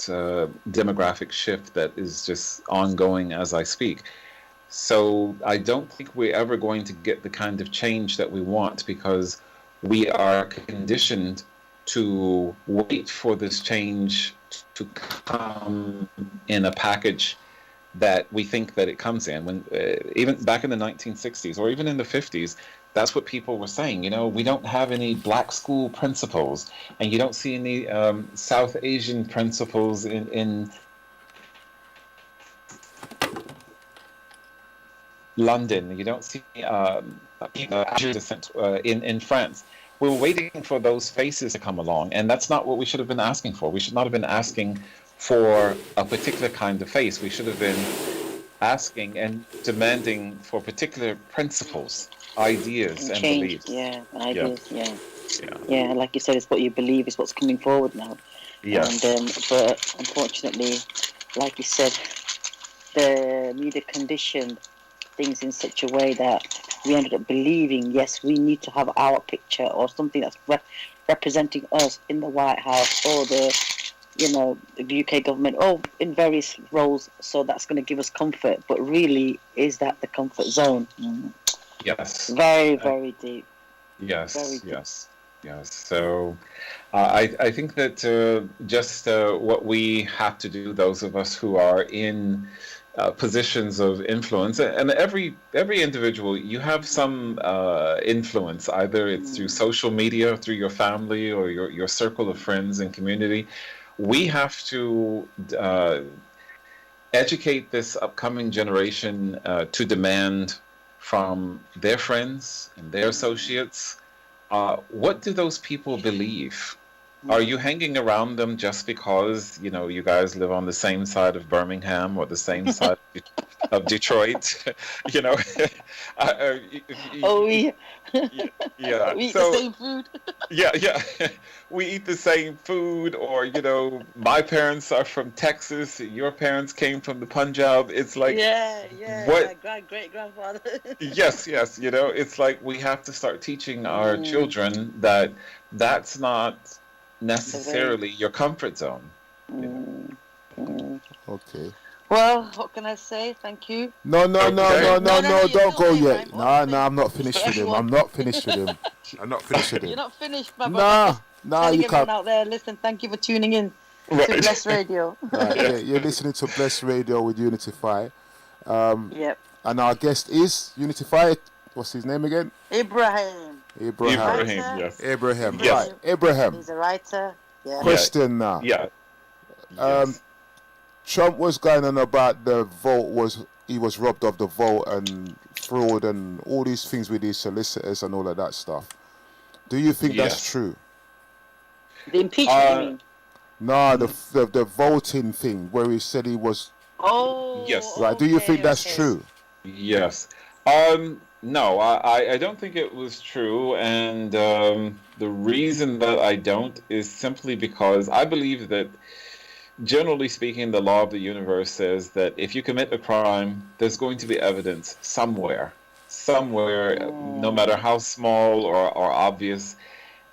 demographic shift that is just ongoing as I speak. So I don't think we're ever going to get the kind of change that we want because we are conditioned to wait for this change to come in a package that we think that it comes in. When even back in the 1960s or even in the 50s, that's what people were saying. You know, we don't have any black school principals, and you don't see any South Asian principals in London. You don't see Asian descent in France. We were waiting for those faces to come along, and that's not what we should have been asking for. We should not have been asking for a particular kind of face. We should have been asking and demanding for particular principles, ideas, and change. beliefs. Yeah, ideas. Yeah. Yeah. Like you said, it's what you believe is what's coming forward now. Yes. And but unfortunately, like you said, the media conditioned things in such a way that we ended up believing, yes, we need to have our picture or something that's representing us in the White House or the UK government or in various roles. So that's going to give us comfort. But really, is that the comfort zone? Yes. Very, very deep. Yes. Very deep. Yes. So I think that just what we have to do, those of us who are in positions of influence, and every individual, you have some influence, either it's through social media, through your family or your circle of friends and community. We have to educate this upcoming generation to demand from their friends and their associates, what do those people believe? Are you hanging around them just because, you guys live on the same side of Birmingham or the same side of Detroit? Oh, yeah. Yeah. We eat So, the same food. yeah. We eat the same food, or, my parents are from Texas, your parents came from the Punjab. It's like, Yeah, what? my great-grandfather. Yes, it's like we have to start teaching our children that that's not necessarily your comfort zone. Okay. Well, what can I say? Thank you. No, Okay. don't go still yet. there, Nah, right? I'm not finished with him. I'm not finished with him. You're not finished, my brother. Nah, Telling you everyone can't. out there, listen, thank you for tuning in to Right. Bless Radio. Right, yeah, you're listening to Bless Radio with Unityify. Yep. And our guest is Unityify. What's his name again? Abraham. Abraham. Yes. Abraham. Yes. Right. Abraham. He's a writer. Yeah. Question now. Yeah. Yes. Trump was going on about he was robbed of the vote and fraud and all these things with his solicitors and all of that stuff. Do you think that's true? The impeachment, you mean? No, the voting thing where he said he was. Oh. Yes. Right. Do you think that's true? Yes. No, I don't think it was true, and the reason that I don't is simply because I believe that, generally speaking, the law of the universe says that if you commit a crime, there's going to be evidence somewhere, no matter how small or obvious.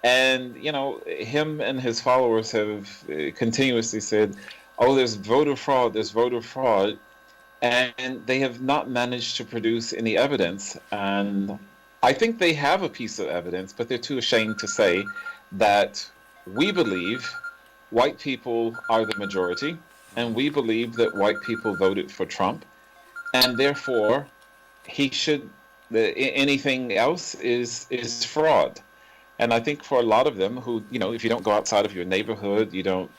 And, him and his followers have continuously said, oh, there's voter fraud, and they have not managed to produce any evidence. And I think they have a piece of evidence, but they're too ashamed to say that we believe white people are the majority, and we believe that white people voted for Trump, and therefore anything else is fraud. And I think for a lot of them who, if you don't go outside of your neighborhood, you don't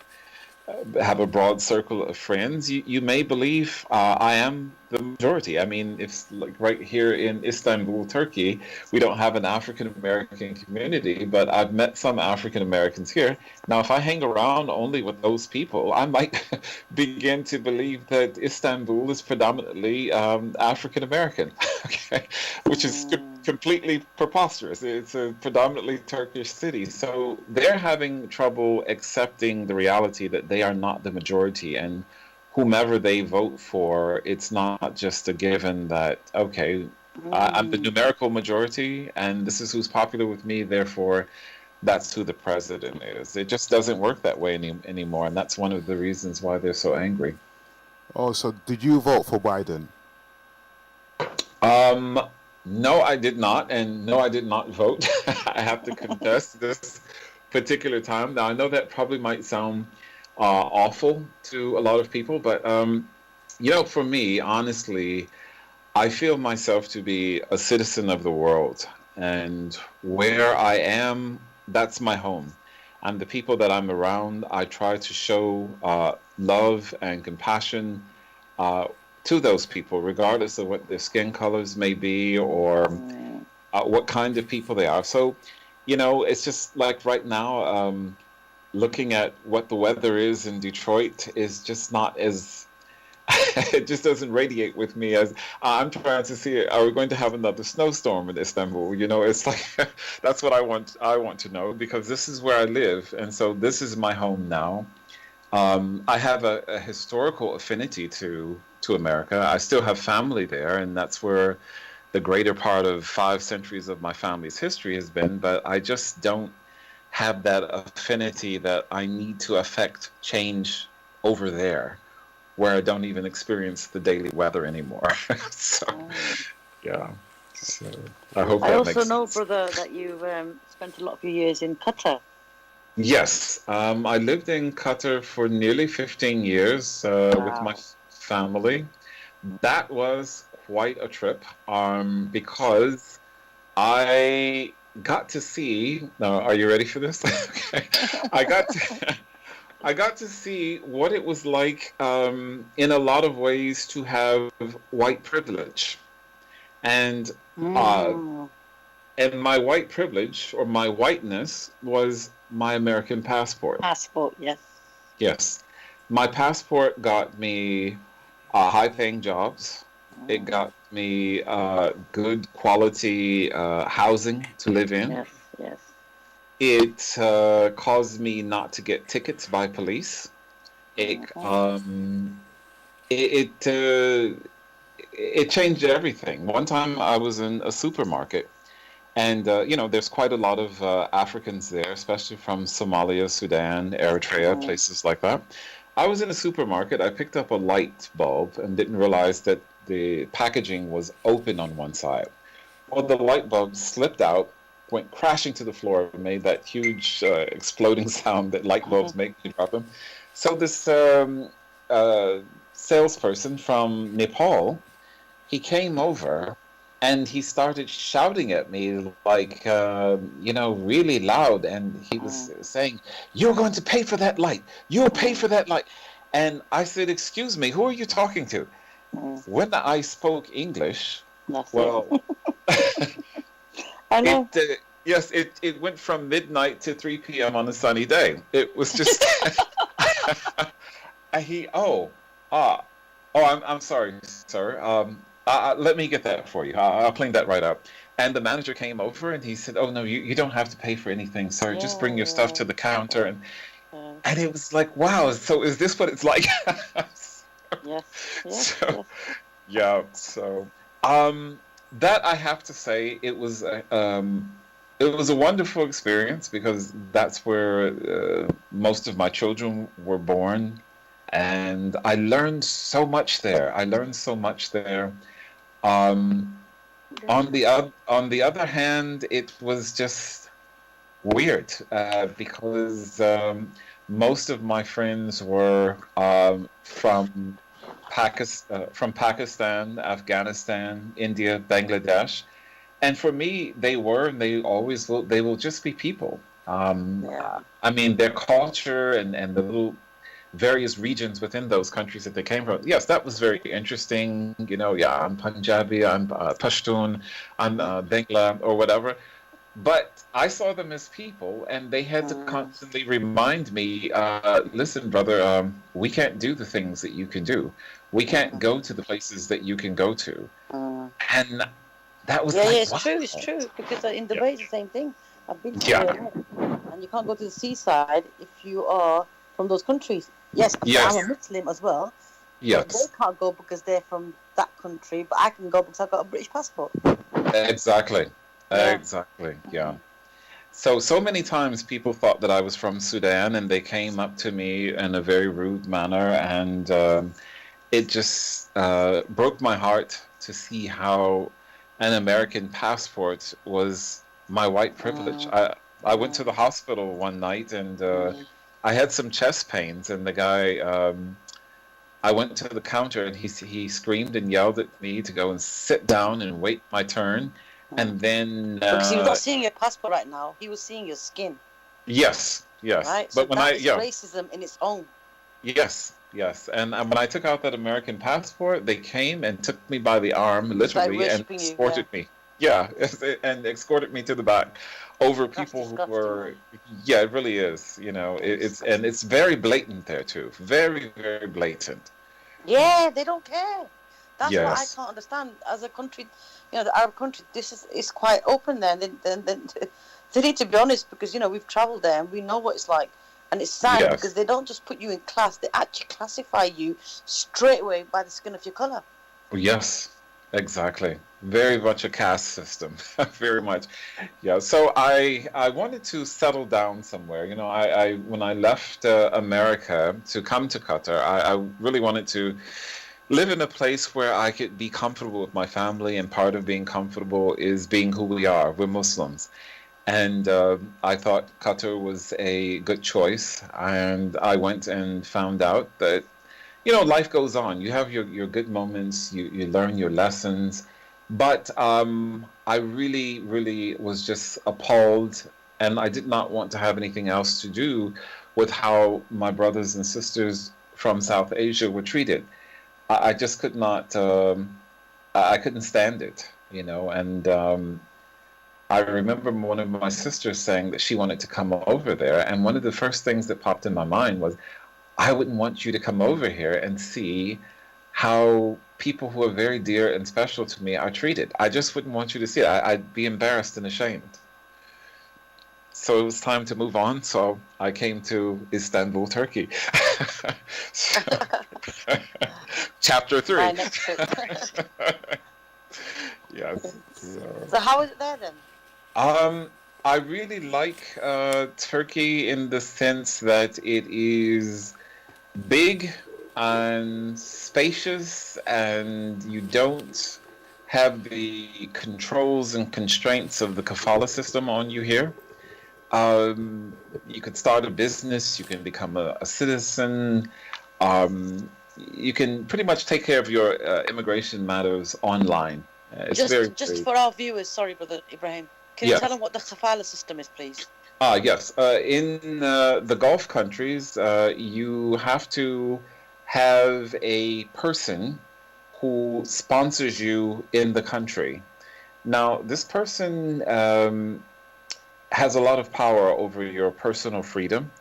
have a broad circle of friends, you may believe I am the majority. I mean, if like right here in Istanbul, Turkey, we don't have an African American community, but I've met some African Americans here. Now, if I hang around only with those people, I might begin to believe that Istanbul is predominantly African American, okay, which is completely preposterous. It's a predominantly Turkish city, so they're having trouble accepting the reality that they are not the majority, and whomever they vote for, it's not just a given that, okay, I'm the numerical majority and this is who's popular with me, therefore that's who the president is. It just doesn't work that way anymore, and that's one of the reasons why they're so angry. Oh, so did you vote for Biden? No, I did not, and no, I did not vote. I have to confess this particular time. Now, I know that probably might sound awful to a lot of people, but for me, honestly, I feel myself to be a citizen of the world, and where I am, that's my home. And the people that I'm around, I try to show love and compassion to those people, regardless of what their skin colors may be or what kind of people they are. So, it's just like right now, looking at what the weather is in Detroit is just not as, it just doesn't radiate with me as I'm trying to see, are we going to have another snowstorm in Istanbul? It's like, that's what I want to know, because this is where I live. And so this is my home now. I have a historical affinity to America. I still have family there, and that's where the greater part of 5 centuries of my family's history has been, but I just don't have that affinity that I need to affect change over there, where I don't even experience the daily weather anymore. So, yeah. So I hope that makes sense. I also know, brother, that you spent a lot of your years in Qatar. Yes, I lived in Qatar for nearly 15 years with my family. That was quite a trip because I got to see. Now, are you ready for this? Okay. I got to see what it was like in a lot of ways to have white privilege, and my white privilege or my whiteness was my American passport. Passport, yes. Yes, my passport got me high-paying jobs. It got me good quality housing to live in. Yes, yes. It caused me not to get tickets by police. It changed everything. One time I was in a supermarket, and there's quite a lot of Africans there, especially from Somalia, Sudan, Eritrea, places like that. I was in a supermarket. I picked up a light bulb and didn't realize that the packaging was open on one side. Well, the light bulb slipped out, went crashing to the floor, made that huge exploding sound that light bulbs make when you drop them. So this salesperson from Nepal, he came over and he started shouting at me like, really loud. And he was saying, "You're going to pay for that light. You'll pay for that light." And I said, "Excuse me, who are you talking to?" When I spoke English, well, I know. Yes, it went from midnight to 3 p.m. on a sunny day. It was just, I'm sorry, sir. Let me get that for you. I'll clean that right up. And the manager came over and he said, "Oh no, you don't have to pay for anything, sir. Just bring your stuff to the counter." And it was like, wow. So is this what it's like? Yes. So that I have to say, it was a wonderful experience because that's where most of my children were born, and I learned so much there. On the other hand, it was just weird because most of my friends were from Pakistan, Afghanistan, India, Bangladesh, and for me, they will just be people. I mean, their culture and the little various regions within those countries that they came from. Yes, that was very interesting. Yeah, I'm Punjabi, I'm Pashtun, I'm Bangla, or whatever. But I saw them as people, and they had to constantly remind me, listen, brother, we can't do the things that you can do. We can't go to the places that you can go to. And that was like, it's wow. true, it's true. Because in Dubai, it's the same thing. I've been to Yeah. and you can't go to the seaside if you are from those countries. Yes, I'm a Muslim as well. Yes. But they can't go because they're from that country, but I can go because I've got a British passport. Exactly. Yeah. Exactly. Yeah. So many times people thought that I was from Sudan, and they came up to me in a very rude manner, and it just broke my heart to see how an American passport was my white privilege. I went to the hospital one night, and I had some chest pains, and the guy, I went to the counter, and he screamed and yelled at me to go and sit down and wait my turn. And then because he was not seeing your passport right now, he was seeing your skin. Yes. Right. But so that is racism in its own. Yes. And when I took out that American passport, they came and took me by the arm, literally, and escorted me. Yeah, and escorted me to the back over people who were. Man. Yeah, it really is. It's very blatant there too. Very, very blatant. Yeah, they don't care. That's what I can't understand. As a country, the Arab country, this is quite open there. And they need to be honest, because we've travelled there and we know what it's like. And it's sad because they don't just put you in class; they actually classify you straight away by the skin of your colour. Yes, exactly. Very much a caste system. Very much. Yeah. So I wanted to settle down somewhere. I when I left America to come to Qatar, I really wanted to live in a place where I could be comfortable with my family, and part of being comfortable is being who we are. We're Muslims. And I thought Qatar was a good choice, and I went and found out that, life goes on. You have your good moments, you learn your lessons, but I really, really was just appalled, and I did not want to have anything else to do with how my brothers and sisters from South Asia were treated. I just could not, I couldn't stand it, and I remember one of my sisters saying that she wanted to come over there, and one of the first things that popped in my mind was, I wouldn't want you to come over here and see how people who are very dear and special to me are treated. I just wouldn't want you to see it. I'd be embarrassed and ashamed. So it was time to move on, so I came to Istanbul, Turkey. Chapter 3. My next trip. Yes. So how is it there then? I really like Turkey in the sense that it is big and spacious, and you don't have the controls and constraints of the kafala system on you here. You could start a business, you can become a citizen, you can pretty much take care of your immigration matters online. Just for our viewers, sorry, Brother Ibrahim, can you tell them what the kafala system is, please? Yes. In the Gulf countries, you have to have a person who sponsors you in the country. Now, this person has a lot of power over your personal freedom.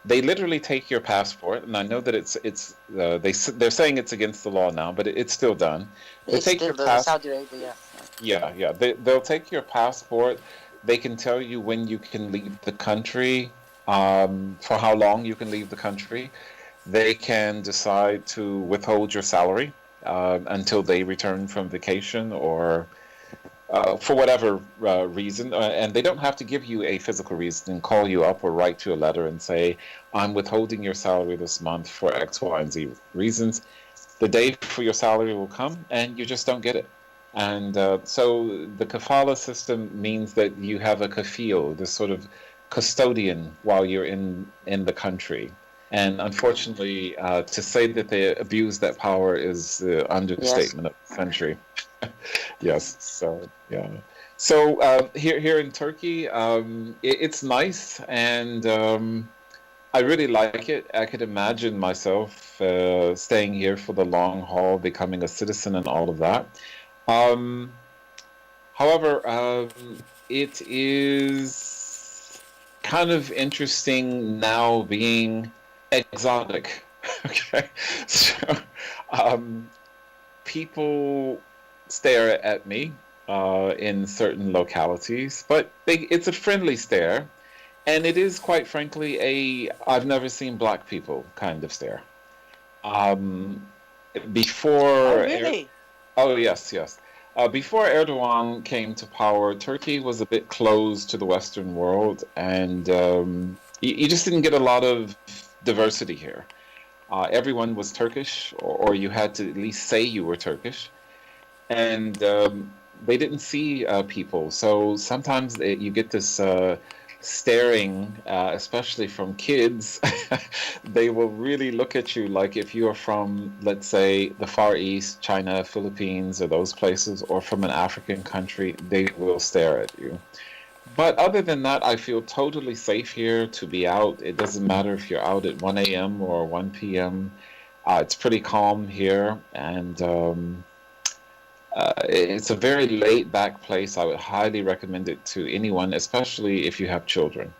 They literally take your passport, and I know that they're saying it's against the law now, but it's still done. They take your Saudi Arabia. Yeah. They'll take your passport. They can tell you when you can leave the country, for how long you can leave the country. They can decide to withhold your salary until they return from vacation, or for whatever reason, and they don't have to give you a physical reason and call you up or write you a letter and say, I'm withholding your salary this month for X, Y, and Z reasons. The day for your salary will come, and you just don't get it. And so the kafala system means that you have a kafil, this sort of custodian while you're in the country. And unfortunately, to say that they abuse that power is the understatement of the century. Yes. So yeah. So here in Turkey, it's nice, and I really like it. I could imagine myself staying here for the long haul, becoming a citizen, and all of that. Um, However, it is kind of interesting now being exotic. Okay, so um, people stare at me in certain localities, but it's a friendly stare, and it is quite frankly a I've never seen black people kind of stare. Um, Oh, before really? Oh, yes, yes. Before Erdogan came to power, Turkey was a bit closed to the Western world, and you just didn't get a lot of diversity here. Everyone was Turkish, or you had to at least say you were Turkish, and they didn't see people. So sometimes you get this staring, especially from kids. They will really look at you like if you are from, let's say, the Far East, China, Philippines, or those places, or from an African country, they will stare at you. But other than that, I feel totally safe here to be out. It doesn't matter if you're out at 1 a.m. or 1 p.m. It's pretty calm here, and it's a very laid back place. I would highly recommend it to anyone, especially if you have children.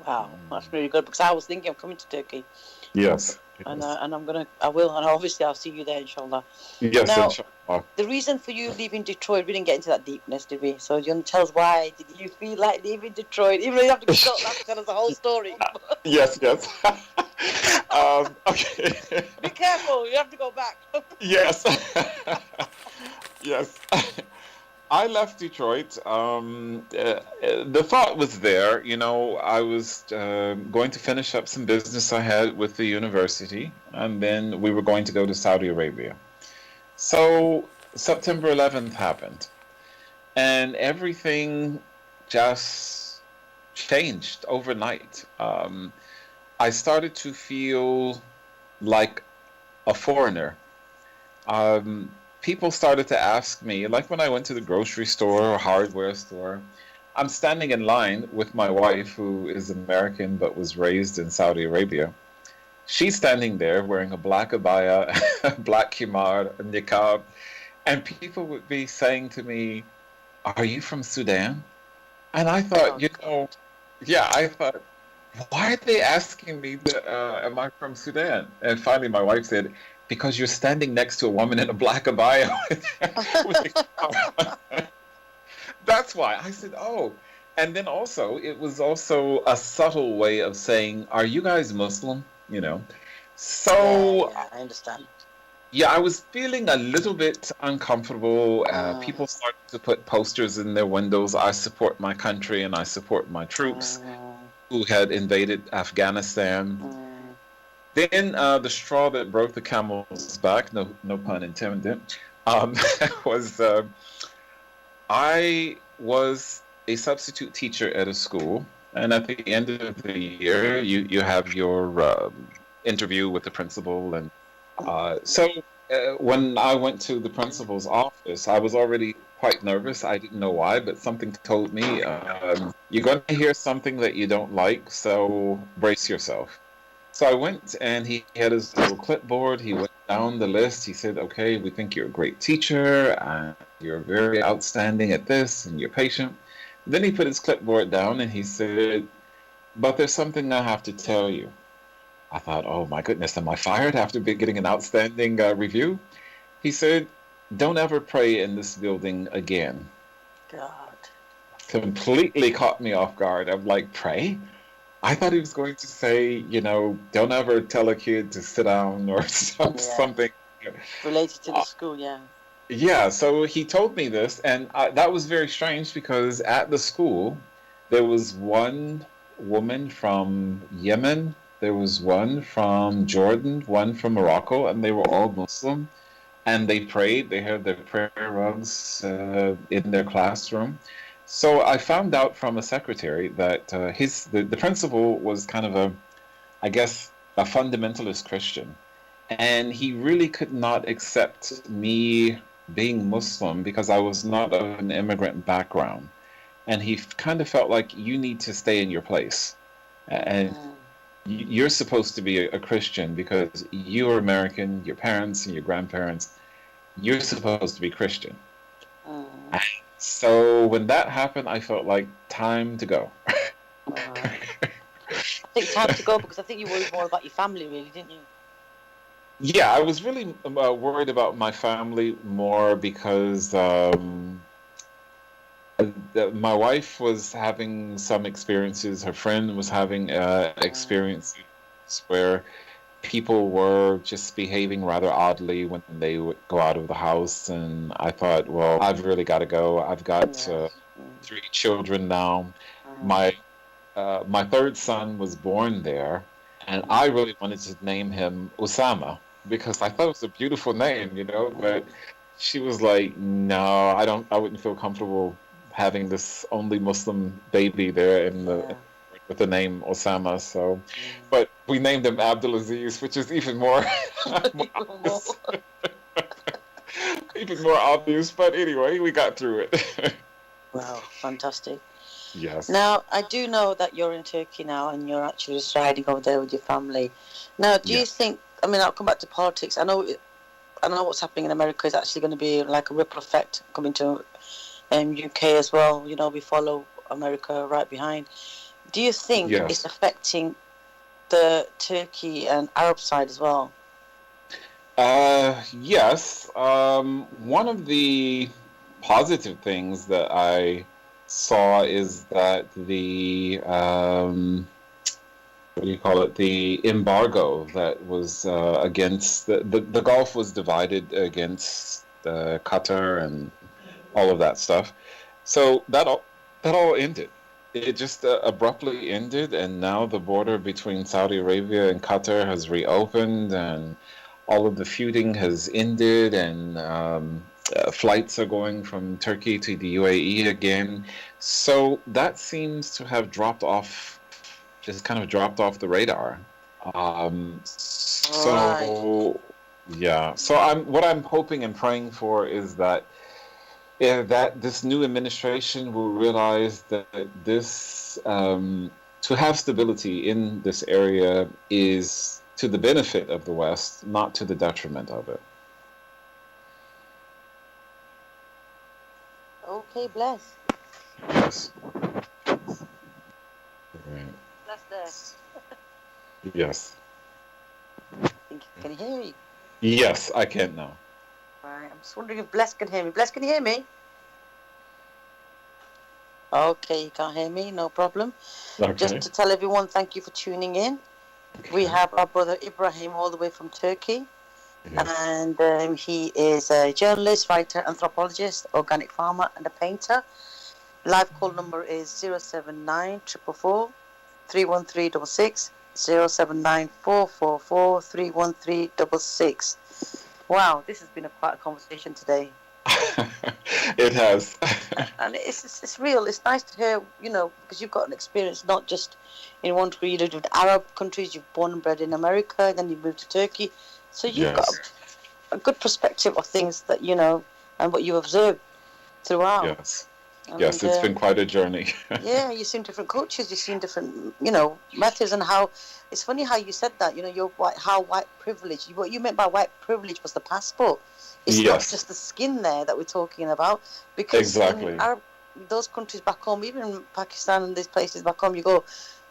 Wow, that's really good because I was thinking of coming to Turkey, Yes. and I will, and obviously I'll see you there, inshallah. Yes, Now, inshallah. the reason for you leaving Detroit, we didn't get into that deepness, did we? So you want to tell us why did you feel like leaving Detroit? Even though you have to have to tell us the whole story. Yes, yes. Okay. Be careful, you have to go back. Yes. Yes. I left Detroit. The thought was there, I was going to finish up some business I had with the university, and then we were going to go to Saudi Arabia. So September 11th happened, and everything just changed overnight. I started to feel like a foreigner. People started to ask me, like when I went to the grocery store or hardware store, I'm standing in line with my wife, who is American but was raised in Saudi Arabia. She's standing there wearing a black abaya, a black khimar, a niqab, and people would be saying to me, "Are you from Sudan?" And I thought, I thought, why are they asking me am I from Sudan? And finally my wife said, because you're standing next to a woman in a black abaya. That's why. I said, oh. And then also, it was also a subtle way of saying, are you guys Muslim? So yeah, I understand. yeah, I was feeling a little bit uncomfortable. People started to put posters in their windows. I support my country and I support my troops who had invaded Afghanistan. Then the straw that broke the camel's back, no pun intended, was I was a substitute teacher at a school, and at the end of the year, you have your interview with the principal, and so when I went to the principal's office, I was already quite nervous. I didn't know why, but something told me, you're going to hear something that you don't like, so brace yourself. So I went, and he had his little clipboard. He went down the list. He said, okay, we think you're a great teacher, and you're very outstanding at this, and you're patient. Then he put his clipboard down, and he said, but there's something I have to tell you. I thought, oh my goodness, am I fired after getting an outstanding review? He said, don't ever pray in this building again. God. Completely caught me off guard. I'm like, pray? I thought he was going to say, don't ever tell a kid to sit down or something. Related to the school, yeah. Yeah, so he told me this, and that was very strange because at the school, there was one woman from Yemen, there was one from Jordan, one from Morocco, and they were all Muslim. And they prayed, they had their prayer rugs in their classroom. So I found out from a secretary that the principal was kind of I guess, a fundamentalist Christian. And he really could not accept me being Muslim because I was not of an immigrant background. And he kind of felt like you need to stay in your place. And you're supposed to be a Christian because you're American, your parents and your grandparents, you're supposed to be Christian. Mm. So when that happened, I felt like time to go. I think time to go because I think you worried more about your family, really, didn't you? Yeah, I was really worried about my family more because my wife was having some experiences. Her friend was having experiences where people were just behaving rather oddly when they would go out of the house. And I thought, well, I've really got to go. I've got three children now. My my third son was born there, and I really wanted to name him Osama because I thought it was a beautiful name, you know. But she was like, "No, I don't. I wouldn't feel comfortable having this only Muslim baby there in the with the name Osama." So, but we named him Abdulaziz, which is even more, more obvious. Even more obvious. But anyway, we got through it. Wow, fantastic. Yes. Now, I do know that you're in Turkey now and you're actually residing over there with your family. Now, do you think, I mean, I'll come back to politics. I know what's happening in America is actually going to be like a ripple effect coming to UK as well. You know, we follow America right behind. Do you think it's affecting the Turkey and Arab side as well? Yes. One of the positive things that I saw is that the what do you call it? The embargo that was against the Gulf was divided against Qatar and all of that stuff. So that all ended. It just abruptly ended, and now the border between Saudi Arabia and Qatar has reopened, and all of the feuding has ended, and flights are going from Turkey to the UAE again. So that seems to have dropped off, just kind of dropped off the radar. Yeah. So what I'm hoping and praying for is that that this new administration will realize that this to have stability in this area is to the benefit of the West, not to the detriment of it. Okay, bless. Yes. Right. Bless there. Yes. Can you hear me? Yes, I can now. Right. I'm just wondering if Bless can hear me. Bless, can you hear me? Okay, you can't hear me. No problem. Okay. Just to tell everyone, thank you for tuning in. Okay. We have our brother Ibrahim all the way from Turkey. Yes. And he is a journalist, writer, anthropologist, organic farmer, and a painter. Live call number is 079 444 31366, 079 444 31366. Wow, this has been quite a conversation today. It has. And it's real. It's nice to hear, you know, because you've got an experience not just in one country. You lived in Arab countries, you've born and bred in America, then you moved to Turkey. So you've got a good perspective of things that, you know, and what you observed throughout. Yes. And, yes, it's been quite a journey. Yeah, you've seen different cultures, you've seen different, you know, methods, and how it's funny how you said that, you know, white privilege. What you meant by white privilege was the passport. It's not just the skin there that we're talking about, because in those countries back home, even in Pakistan and these places back home, you go,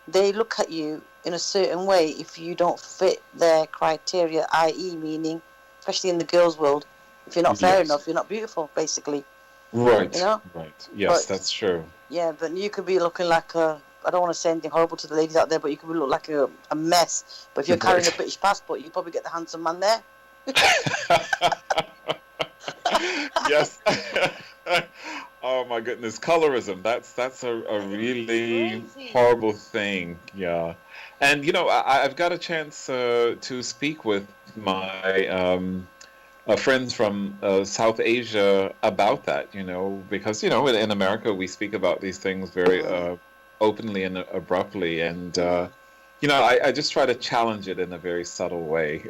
they look at you in a certain way if you don't fit their criteria, i.e. meaning, especially in the girls' world, if you're not fair enough, you're not beautiful, basically. Right. You know? Right. Yes, that's true. Yeah, but you could be looking like I don't want to say anything horrible to the ladies out there, but you could look like a mess. But if you're carrying a British passport, you probably get the handsome man there. Yes. Oh my goodness, colorism. That's a really horrible thing. Yeah. And you know, I've got a chance to speak with my friends from South Asia about that, you know, because, you know, in America we speak about these things very openly and abruptly, and you know, I just try to challenge it in a very subtle way.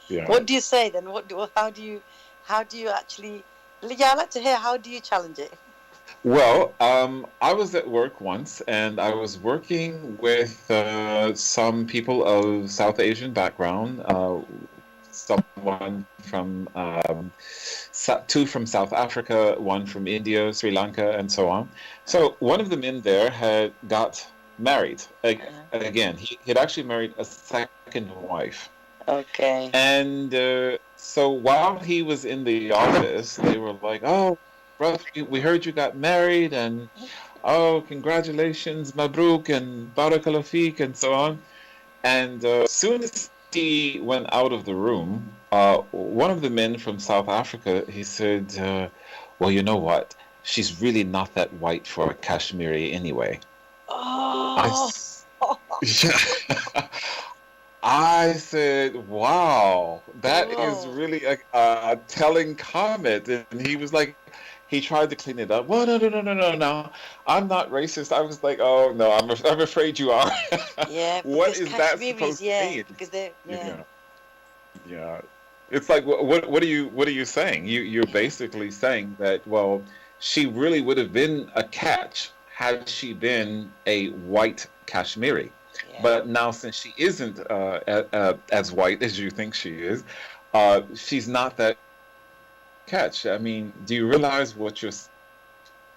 Yeah. What do you say then? How do you actually? Yeah, I'd like to hear, how do you challenge it? Well, I was at work once, and I was working with some people of South Asian background. Someone from two from South Africa, one from India, Sri Lanka, and so on. So one of the men there had got married. Again, he had actually married a second wife. Okay. And so while he was in the office, they were like, "Oh, bro, we heard you got married, and oh, congratulations, Mabruk, and Barakallah Feek, and so on." And as soon as he went out of the room, one of the men from South Africa, he said, "Well, you know what? She's really not that white for a Kashmiri anyway." I, Oh. s- I said, "Wow, that is Whoa. really a telling comment." And he was like, he tried to clean it up. Well, no, no, no, no, no, no. I'm not racist. I was like, "Oh no, I'm afraid you are." Yeah, What because is that Kashmiris, supposed to yeah, mean? because they're, yeah. Yeah, yeah. It's like, what are you saying? You're basically saying that, well, she really would have been a catch had she been a white Kashmiri. Yeah. But now, since she isn't as white as you think she is, she's not that catch. I mean, do you realize what you're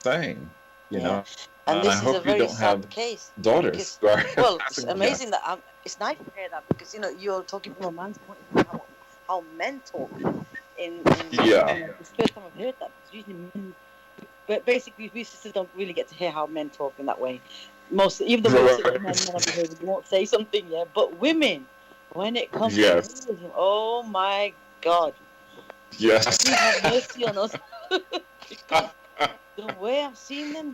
saying? You Yeah. know, And I this is a hope you very don't sad have case daughters because, who are well, it's passing. Yeah, amazing that it's nice to hear that because, you're talking from a man's point of view, how men talk yeah, it's the first time I've heard that because usually men, but basically we sisters don't really get to hear how men talk in that way. Even the most of the men right. I've heard, they won't say something, yeah, but women, when it comes to Yes, feminism, oh my God, yes. please have mercy on us because the way I've seen them,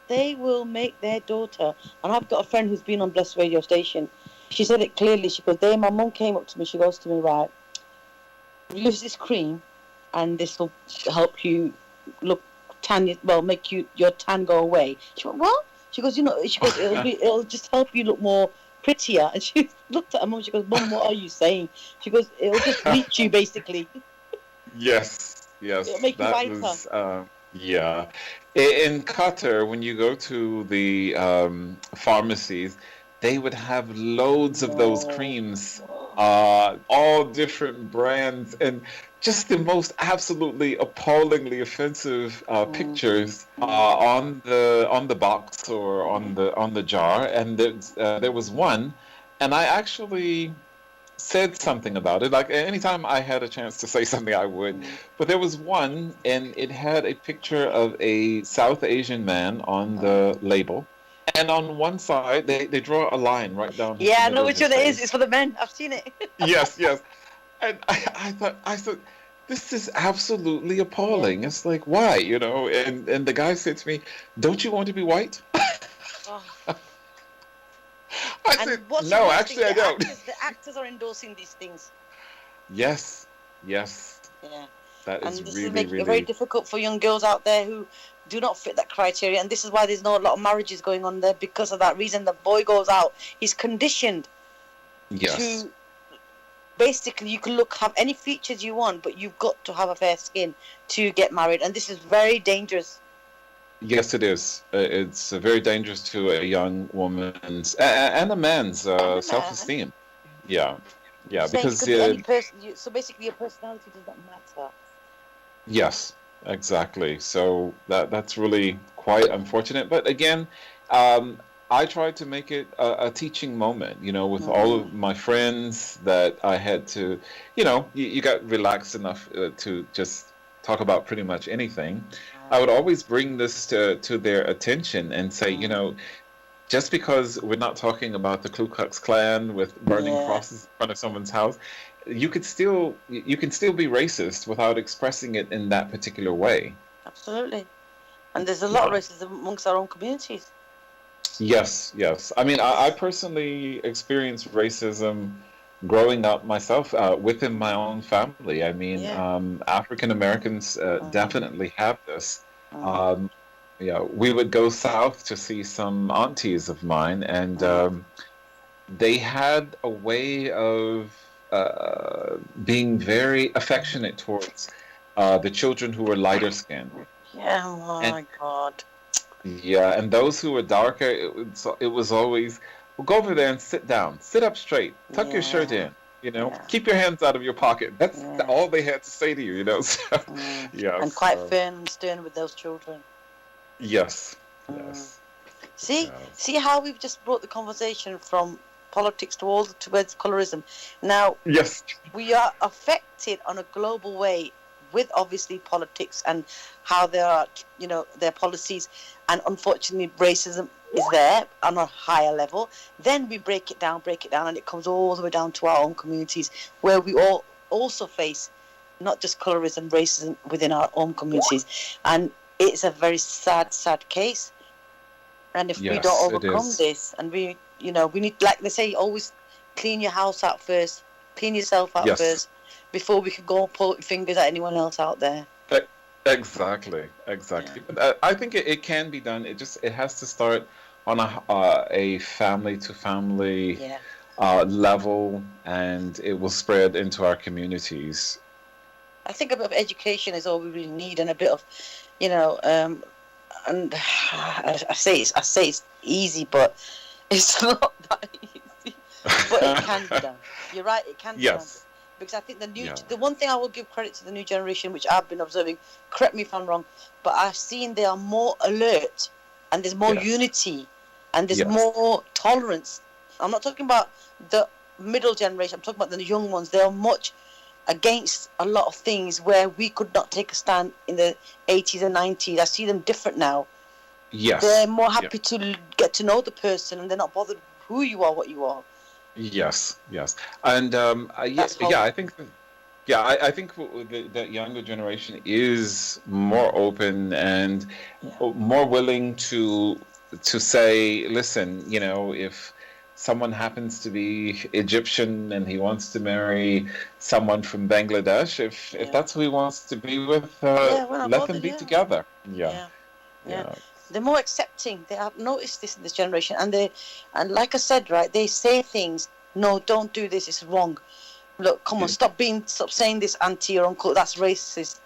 they will make their daughter. And I've got a friend who's been on Blessed Radio Station. She said it clearly. She goes, "There, my mum came up to me. She goes to me, right, use this cream, and this will help you look tan. Well, make your tan go away." She went, "What?" She goes, She goes, it'll just help you look more prettier." And she looked at her mum. She goes, "Mum, what are you saying?" She goes, "It'll just bleach you, basically. Yes, It'll yes, make you that whiter." was yeah. In Qatar, when you go to the pharmacies, they would have loads of those No. creams, all different brands, and just the most absolutely appallingly offensive Mm, pictures on the box or on the jar. And there was one, and I actually said something about it. Like anytime I had a chance to say something, I would. mm. But there was one, and it had a picture of a South Asian man on the label. And on one side, they draw a line right down Yeah, the I know middle of which his one it is. It's face. for the men. I've seen it. Yes, yes. And I thought, this is absolutely Yeah. appalling. It's like, why? And the guy said to me, "Don't you want to be white?" Oh. I And said, what's the "No, worst thing? actually, I don't." The actors are endorsing these things. Yes, yes. Yeah. That And is this is really, making it very really, difficult for young girls out there who do not fit that criteria. And this is why there's not a lot of marriages going on there because of that reason. The boy goes out, he's conditioned yes. to basically you can have any features you want, but you've got to have a fair skin to get married. And this is very dangerous. Yes, it is. It's very dangerous to a young woman's and a man's And a man, self-esteem. Yeah, you're yeah, saying it because could be any person. So basically, your personality does not matter. yes, exactly. So that's really quite unfortunate. But again, um, I tried to make it a teaching moment, with all Mm. of my friends that I had to, you got relaxed enough to just talk about pretty much anything. I would always bring this to their attention and say, just because we're not talking about the Ku Klux Klan with burning Yeah, crosses in front of someone's house, you can still be racist without expressing it in that particular way. absolutely. And there's a lot of Yeah. racism amongst our own communities. Yes, yes. I mean, I personally experienced racism growing up myself within my own family. I mean, Yeah. African Americans Mm-hmm. definitely have this. Mm-hmm. Um, yeah, we would go south to see some aunties of mine, and they had a way of being very affectionate towards the children who were lighter skinned. Yeah, oh And my God. yeah, and those who were darker, it was always, well, go over there and sit down, sit up straight, tuck your shirt Yeah, in, yeah, keep your hands out of your pocket. That's yeah. all they had to say to you. So, And yes, quite firm and stern with those children. yes, Mm. yes, yes, See how we've just brought the conversation from politics towards colorism. Now yes, we are affected on a global way with obviously politics and how there are, their policies, and unfortunately racism is there on a higher level. Then we break it down, and it comes all the way down to our own communities where we all also face not just colorism, racism within our own communities, and it's a very sad, sad case. And if we don't yes, it overcome is. this, and we need, like they say, always clean your house out first, clean yourself out Yes. first, before we can go and point fingers at anyone else out there. E- Exactly, exactly. Yeah. But I think it can be done. It has to start on a family to family Yeah. level, and it will spread into our communities. I think a bit of education is all we really need, and a bit of, and I say it's easy, but it's not that easy. But it can be done. You're right, it can be done. Yes. Because I think Yeah. the one thing I will give credit to the new generation, which I've been observing, correct me if I'm wrong, but I've seen they are more alert, and there's more Yes. unity, and there's Yes. more tolerance. I'm not talking about the middle generation, I'm talking about the young ones. They're much against a lot of things where we could not take a stand in the 80s and 90s. I see them different now. Yes. They're more happy to get to know the person, and they're not bothered who you are, what you are. Yes. Yes. And That's hope. I think I think the younger generation is more open and more willing to say, listen, if someone happens to be Egyptian and he wants to marry someone from Bangladesh, if that's who he wants to be with, we're not let them bothered, be together. Yeah. Yeah. They're more accepting. I've noticed this in this generation, and like I said, right, they say things. No, don't do this. It's wrong. Look, come on, stop saying this, auntie or uncle. That's racist.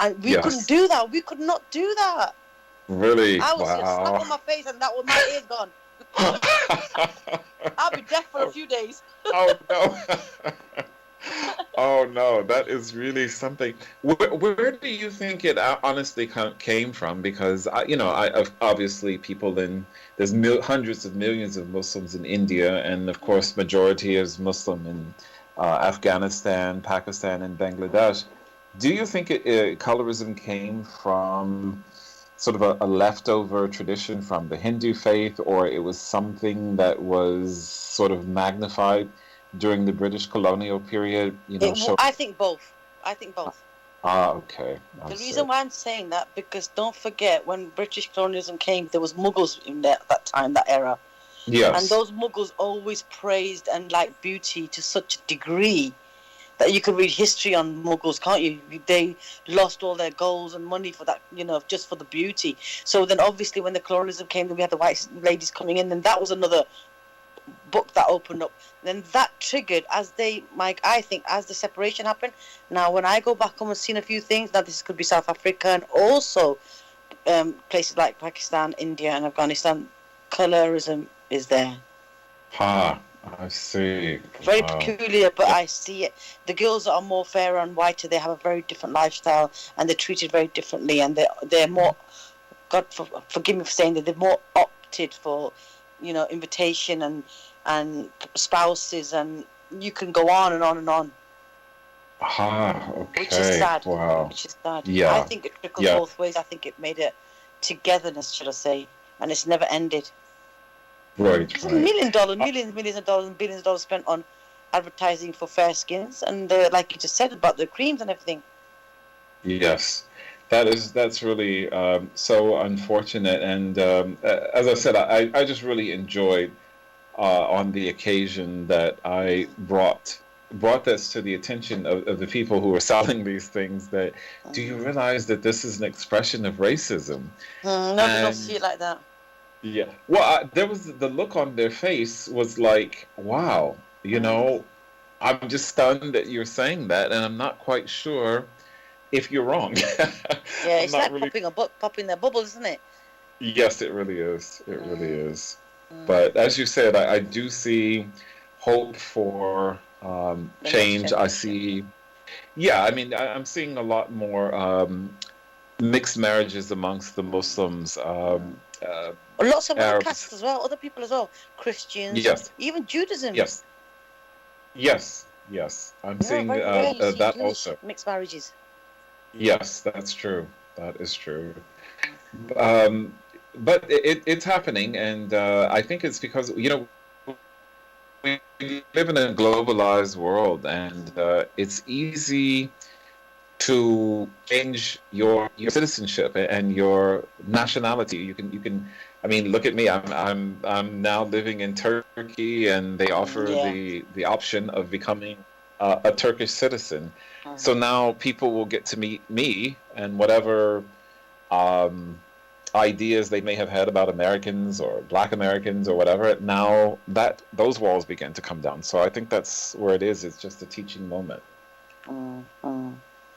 And we couldn't do that. We could not do that. Really? I would see a slap Wow. on my face, and that was my ears gone. I'll be deaf for a few days. Oh no. Oh no, that is really something. Where do you think it honestly came from? Because obviously there's hundreds of millions of Muslims in India, and of course majority is Muslim in Afghanistan, Pakistan, and Bangladesh. Do you think colorism came from sort of a leftover tradition from the Hindu faith, or it was something that was sort of magnified during the British colonial period? I think both. Okay. The reason why I'm saying that, because don't forget, when British colonialism came, there was Mughals in that time, that era. Yes. And those Mughals always praised and liked beauty to such a degree that you can read history on Mughals, can't you? They lost all their gold and money for that, just for the beauty. So then obviously when the colonialism came, then we had the white ladies coming in, and that was another book that opened up. Then that triggered, I think, as the separation happened. Now, when I go back home and seen a few things, now this could be South Africa and also places like Pakistan, India, and Afghanistan, colorism is there. I see. Very peculiar, but I see it. The girls that are more fairer and whiter, they have a very different lifestyle, and they're treated very differently, and they're more, God forgive me for saying that, they're more opted for, invitation and spouses, and you can go on and on and on. Okay. Which is sad. Wow. Which is sad. Yeah. I think it trickled both ways. I think it made a togetherness, should I say, and it's never ended. Right. There's millions of dollars and billions of dollars spent on advertising for fair skins, and like you just said about the creams and everything. Yes, that's really so unfortunate. And as I said, I just really enjoyed on the occasion that I brought this to the attention of the people who were selling these things. That do you realize that this is an expression of racism? Nobody don't see it like that. Yeah. Well, there was the look on their face was like, wow, I'm just stunned that you're saying that, and I'm not quite sure if you're wrong. Yeah, I'm it's not like really. popping their bubbles, isn't it? Yes, it really is. It really Mm, is. mm. But as you said, I do see hope for The next change. I generation. see, yeah, I mean, I'm seeing a lot more mixed marriages amongst the Muslims, Mm. Well, lots of other castes Arabs. as well, other people as well, Christians, Yes, even Judaism. yes, yes, yes. I'm You know, seeing very rare you see that Jewish also. mixed marriages. Yes, that's true. That is true. Um, but it's happening, and I think it's because, we live in a globalized world, and it's easy to change your citizenship and your nationality. You can. I mean, look at me. I'm now living in Turkey, and they offer Yeah. the option of becoming a Turkish citizen. So Mm. now people will get to meet me, and whatever um, ideas they may have had about Americans or Black Americans or whatever. Now that those walls begin to come down. So I think that's where it is. It's just a teaching moment. Mm.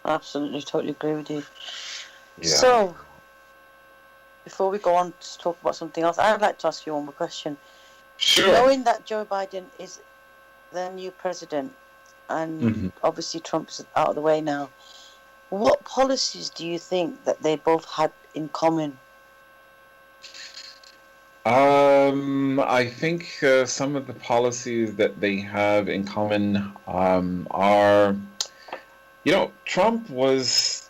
Absolutely, totally agree with you. Yeah. So, before we go on to talk about something else, I'd like to ask you one more question. Sure. Knowing that Joe Biden is the new president, and Mm-hmm. obviously Trump is out of the way now, what policies do you think that they both had in common? I think some of the policies that they have in common are, Trump was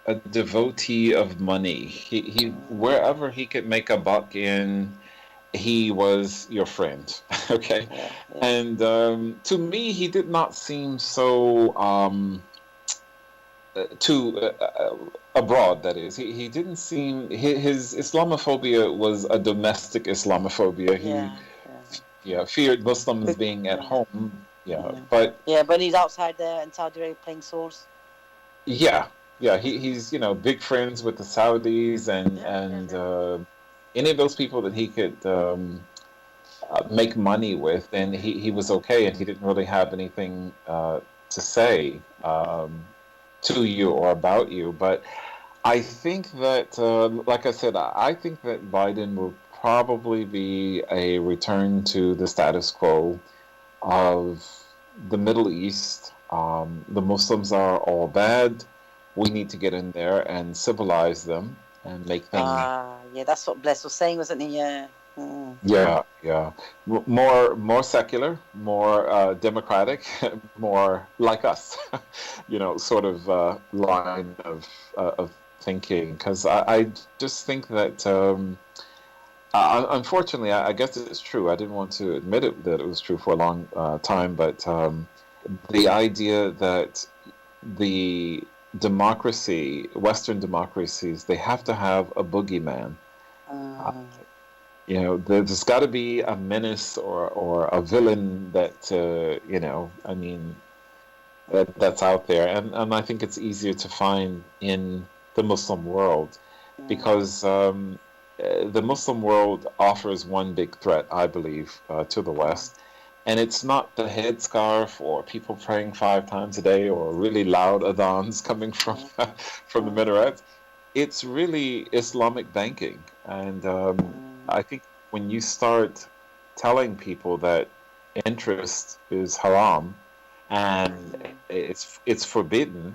a devotee of money. He wherever he could make a buck in, he was your friend. Okay. Yeah. And to me, he did not seem so too abroad. That is, he didn't seem his Islamophobia was a domestic Islamophobia. He feared Muslims being at home. But But he's outside there in Saudi Arabia playing swords. he's big friends with the Saudis and any of those people that he could make money with, and he was okay, and he didn't really have anything to say to you or about you. But I think that, like I said, I think that Biden will probably be a return to the status quo of the Middle East. The Muslims are all bad. We need to get in there and civilize them and make them. That's what Bless was saying, wasn't he? Yeah. Yeah. More secular, more democratic, more like us, sort of line of thinking. Because I just think that, unfortunately, I guess it's true. I didn't want to admit that it was true for a long time, but the idea that the Western democracies, they have to have a boogeyman. There's got to be a menace or a villain that I mean, that's out there, and I think it's easier to find in the Muslim world because the Muslim world offers one big threat, I believe, to the West, and it's not the headscarf or people praying 5 times a day or really loud adhans coming from from the minarets. It's really Islamic banking, and I think when you start telling people that interest is haram and it's forbidden,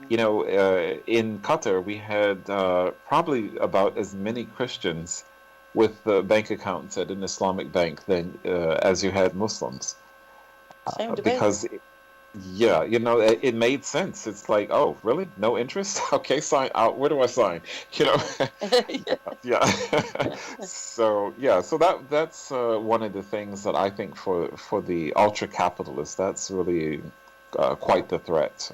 in Qatar we had probably about as many Christians with bank accounts at an Islamic bank than as you had Muslims, Same debate. because it made sense. It's like, oh, really? No interest? Okay, sign out. Where do I sign? Yeah. So that's one of the things that I think for the ultra capitalists, that's really quite the threat.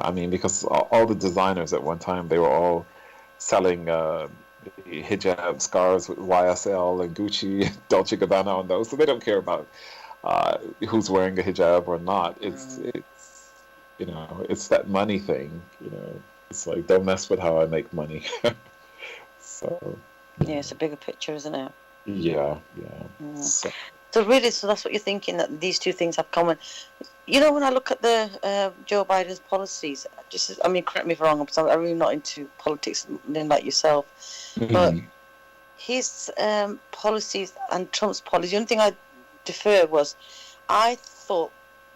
I mean, because all the designers at one time, they were all selling hijab scarves with YSL and Gucci, Dolce Gabbana on those, so they don't care about who's wearing a hijab or not. It's that money thing. It's like, don't mess with how I make money. So it's a bigger picture, isn't it? Yeah. So really, that's what you're thinking, that these two things have common. you know, when I look at the Joe Biden's policies, I mean, correct me if I'm wrong, because I'm really not into politics like yourself, but Mhm. his policies and Trump's policies, the only thing I defer was, I thought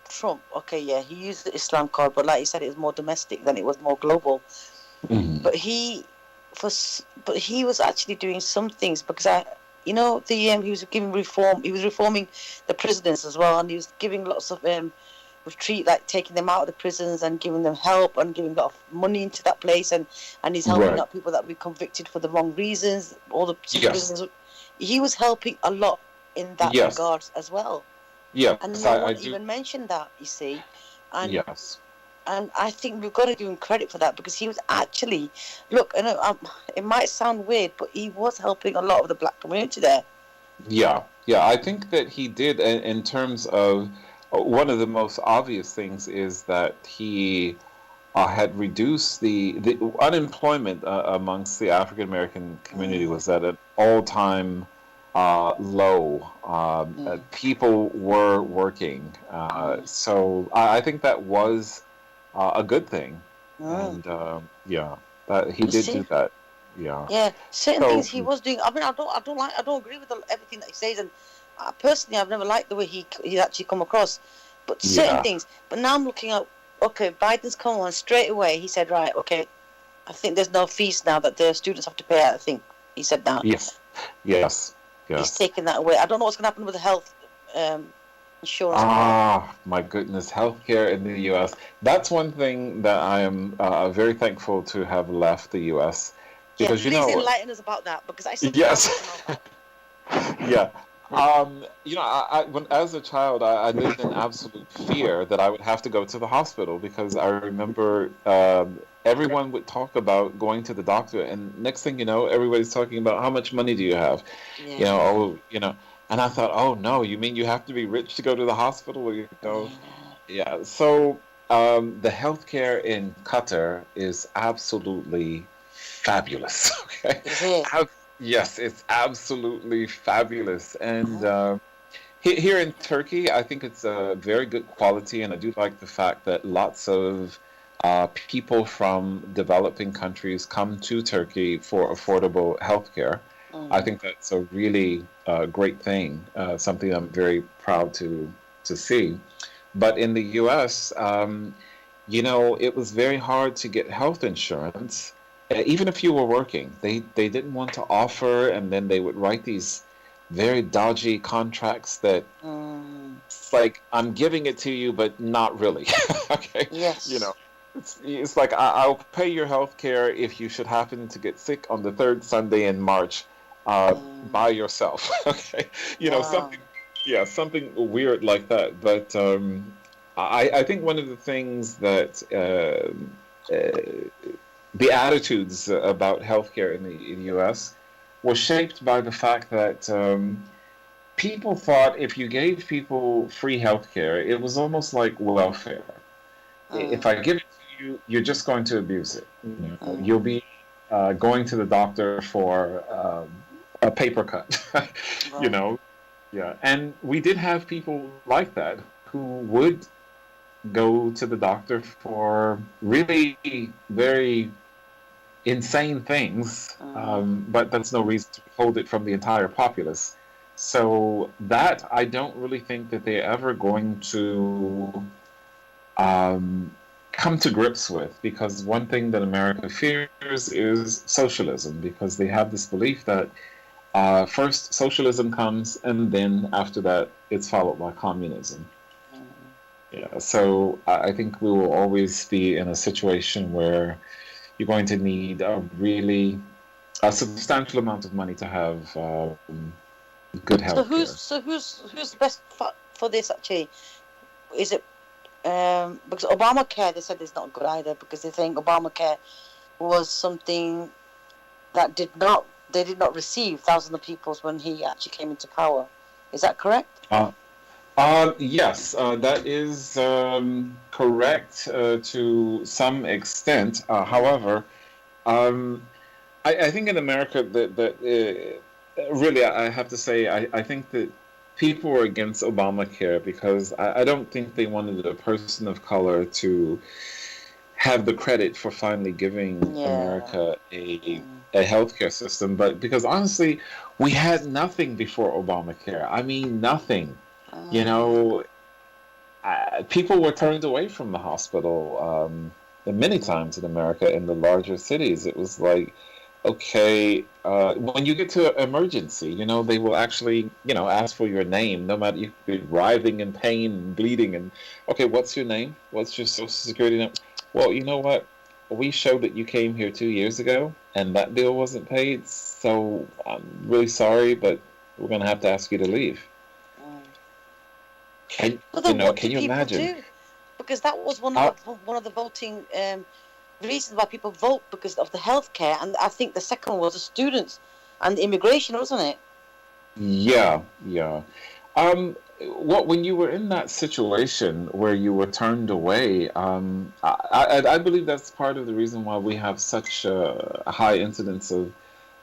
Trump, okay, yeah, he used the Islam card, but like you said, it was more domestic than it was more global. Mhm. But but he was actually doing some things because you know, he was giving reform. He was reforming the prisoners as well, and he was giving lots of retreat, like taking them out of the prisons and giving them help and giving a lot of money into that place, and he's helping Right. out people that were convicted for the wrong reasons. All the Yes. prisoners, he was helping a lot in that Yes. regards as well, and Yes. no I one do. even mentioned that. You see, and Yes. and I think we've got to give him credit for that because he was actually, look, I know it might sound weird, but he was helping a lot of the black community there. Yeah. Yeah. I think that he did in terms of one of the most obvious things is that he had reduced the unemployment amongst the African American community was at an all-time low. People were working, so I think that was a good thing, Mm. and yeah, that he You did do see, that. Yeah. yeah, certain things So he was doing. I mean, I don't agree with everything that he says, and personally, I've never liked the way he actually come across. But certain yeah, things. But now I'm looking at, okay, Biden's come on straight away. He said, right, okay, I think there's no fees now that the students have to pay. I think he said that. yeah, yes, He's yes. taken that away. I don't know what's going to happen with the health um, insurance part. Ah, my goodness, healthcare in the US. That's one thing that I am very thankful to have left the US Yeah, because, you please know, enlighten us about that because it's something I yes, want to know about. yeah. When as a child, I lived in absolute fear that I would have to go to the hospital because I remember everyone would talk about going to the doctor, and next thing you know, everybody's talking about how much money do you have? Yeah, And I thought, oh no, you mean you have to be rich to go to the hospital? yeah. Yeah. So the healthcare in Qatar is absolutely fabulous. Okay. Is it? Ab- yes, it's absolutely fabulous. And Uh-huh. here in Turkey, I think it's a very good quality, and I do like the fact that lots of people from developing countries come to Turkey for affordable healthcare. I Mm. think that's a really great thing, something I'm very proud to see. But in the US, it was very hard to get health insurance. Even if you were working, they didn't want to offer, and then they would write these very dodgy contracts that Mm. it's like, I'm giving it to you, but not really. Okay. You know, Yes. it's like, I'll pay your health care if you should happen to get sick on the third Sunday in March by Mm. yourself. Okay. Wow. Something, yeah, something weird like that. But I think one of the things that the attitudes about healthcare in the US was shaped by the fact that people thought if you gave people free healthcare, it was almost like welfare. If I Mm. give it to you, you're just going to abuse it. You'll Mm. be going to the doctor for a paper cut. you Right. know, yeah. And we did have people like that who would go to the doctor for really very insane things, Mm. but that's no reason to withhold it from the entire populace. So that I don't really think that they're ever going to um, come to grips with, because one thing that America fears is socialism, because they have this belief that first socialism comes, and then after that it's followed by communism. Mm. Yeah, so I think we will always be in a situation where you're going to need a substantial amount of money to have good So health care. who's the best for this actually? Is it because Obamacare? They said it's not good either because they think Obamacare was something that they did not receive thousands of people when he actually came into power. Is that correct? Uh, yes, that is correct to some extent. However, um, I think in America that really I have to say I think that people were against Obamacare because I don't think they wanted a person of color to have the credit for finally giving Yeah. America a healthcare system. But because honestly, we had nothing before Obamacare. I mean, nothing. You know, people were turned away from the hospital many times in America in the larger cities. It was like, okay, when you get to emergency, you know, they will actually, you know, ask for your name, no matter you could be writhing in pain and bleeding. And okay, what's your name? What's your social security number? Well, you know what? We showed that you came here 2 years ago, and that bill wasn't paid. So I'm really sorry, but we're going to have to ask you to leave. Can But you then, know? what Can did you people imagine? do? Because that was one Uh, of the voting reasons why people vote, because of the healthcare, and I think the second one was the students and the immigration, wasn't it? Yeah, yeah. What when you were in that situation where you were turned away, I believe that's part of the reason why we have such a high incidence of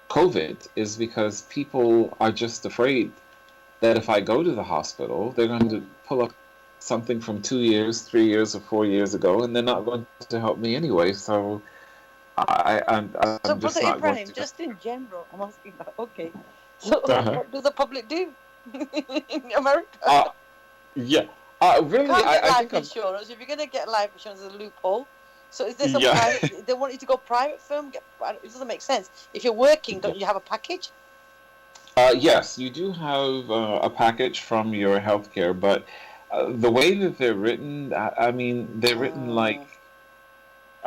COVID is because people are just afraid that if I go to the hospital, they're going to pull up something from 2 years, 3 years, or 4 years ago, and they're not going to help me anyway. So So, I'm Brother just not going Ibrahim, to. just in general, I'm asking that. Okay, so Uh-huh. what do the public do in America? Uh, yeah. You Really, can't get I life think insurance. If you're going to get life insurance, there's a loophole. So, is there some yeah. private? They want you to go private firm. It doesn't make sense. If you're working, don't you have a package? Yes, you do have a package from your healthcare, but the way that they're written, I mean, they're written like, Mm,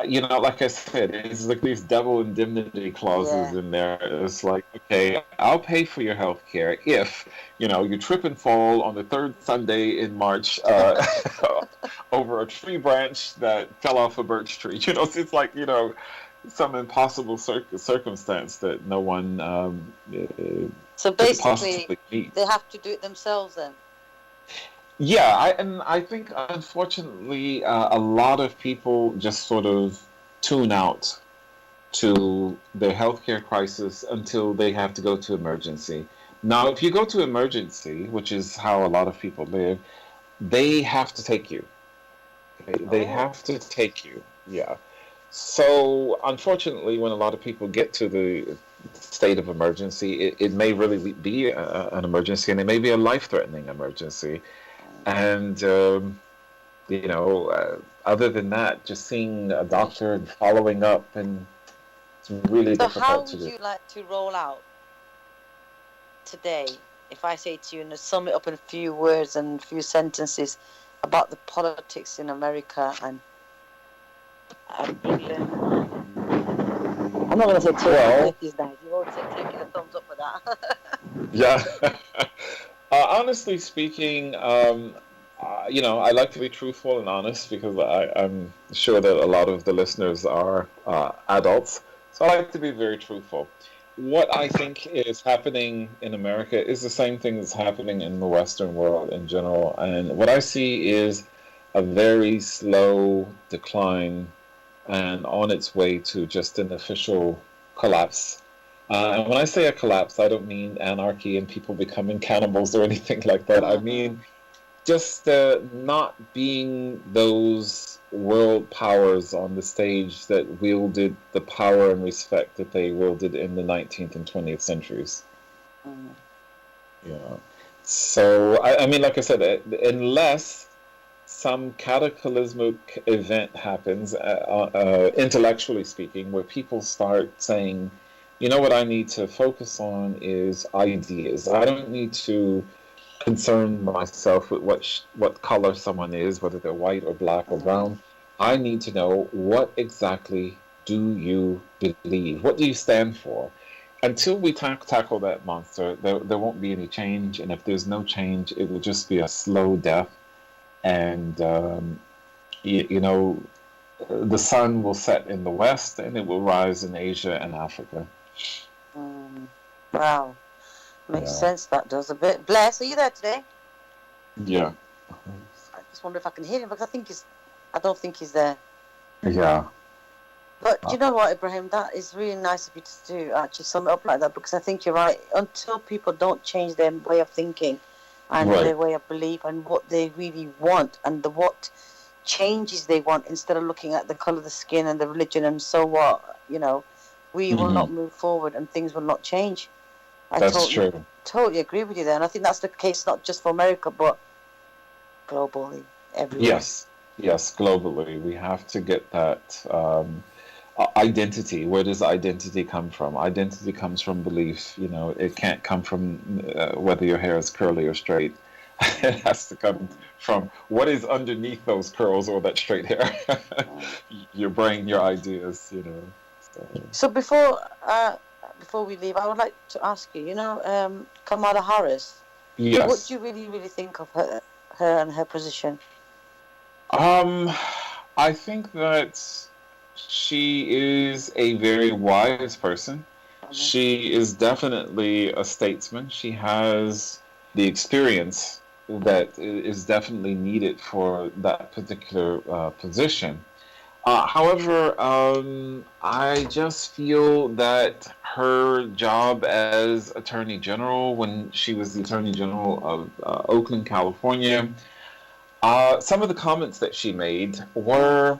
you know, like I said, it's like these double indemnity clauses yeah. in there. It's like, okay, I'll pay for your healthcare if, you know, you trip and fall on the third Sunday in March over a tree branch that fell off a birch tree. You know, so it's like, you know, some impossible circumstance that no one So could basically, possibly meet. they have to do it themselves then. Yeah, I think unfortunately a lot of people just sort of tune out to their healthcare crisis until they have to go to emergency. Now, if you go to emergency, which is how a lot of people live, they have to take you. They Oh. have to take you. Yeah. So, unfortunately, when a lot of people get to the state of emergency, it may really be an emergency, and it may be a life-threatening emergency. And you know, other than that, just seeing a doctor and following up, and it's really So how difficult to would do. you like to roll out today, if I say to you and sum it up in a few words and a few sentences about the politics in America and England? I'm not going to say Turkey. Well, Turkey's nice. You've already said Turkey's a thumbs up for that. yeah. Honestly speaking, you know, I like to be truthful and honest because I'm sure that a lot of the listeners are adults. So I like to be very truthful. What I think is happening in America is the same thing that's happening in the Western world in general. And what I see is a very slow decline and on its way to just an official collapse. And when I say a collapse, I don't mean anarchy and people becoming cannibals or anything like that. I mean just not being those world powers on the stage that wielded the power and respect that they wielded in the 19th and 20th centuries. Yeah. So, I mean, like I said, unless some cataclysmic event happens, intellectually speaking, where people start saying, you know what I need to focus on is ideas. I don't need to concern myself with what color someone is, whether they're white or black or brown. I need to know what exactly do you believe? What do you stand for? Until we tackle that monster, there won't be any change. And if there's no change, it will just be a slow death. And, you know, the sun will set in the West and it will rise in Asia and Africa. Wow. Makes Yeah. sense, that does a bit. Bless, are you there today? Yeah. I just wonder if I can hear him, because I don't think he's there. Yeah. But you know what, Ibrahim, that is really nice of you to actually sum it up like that, because I think you're right. Until people don't change their way of thinking, and Right. their way of belief and what they really want and what changes they want, instead of looking at the colour of the skin and the religion and so what, we will not move forward and things will not change. I That's true. totally agree with you there, and I think that's the case not just for America but globally, everywhere. Yes, globally, we have to get that identity. Where does identity come from? Identity comes from belief. It can't come from whether your hair is curly or straight. It has to come from what is underneath those curls or that straight hair. Your brain, your ideas. So before we leave, I would like to ask you, Kamala Harris. Yes. What do you really, really think of her and her position? I think that she is a very wise person. She is definitely a statesman. She has the experience that is definitely needed for that particular position. However, I just feel that her job as Attorney General, when she was the Attorney General of Oakland, California, some of the comments that she made were,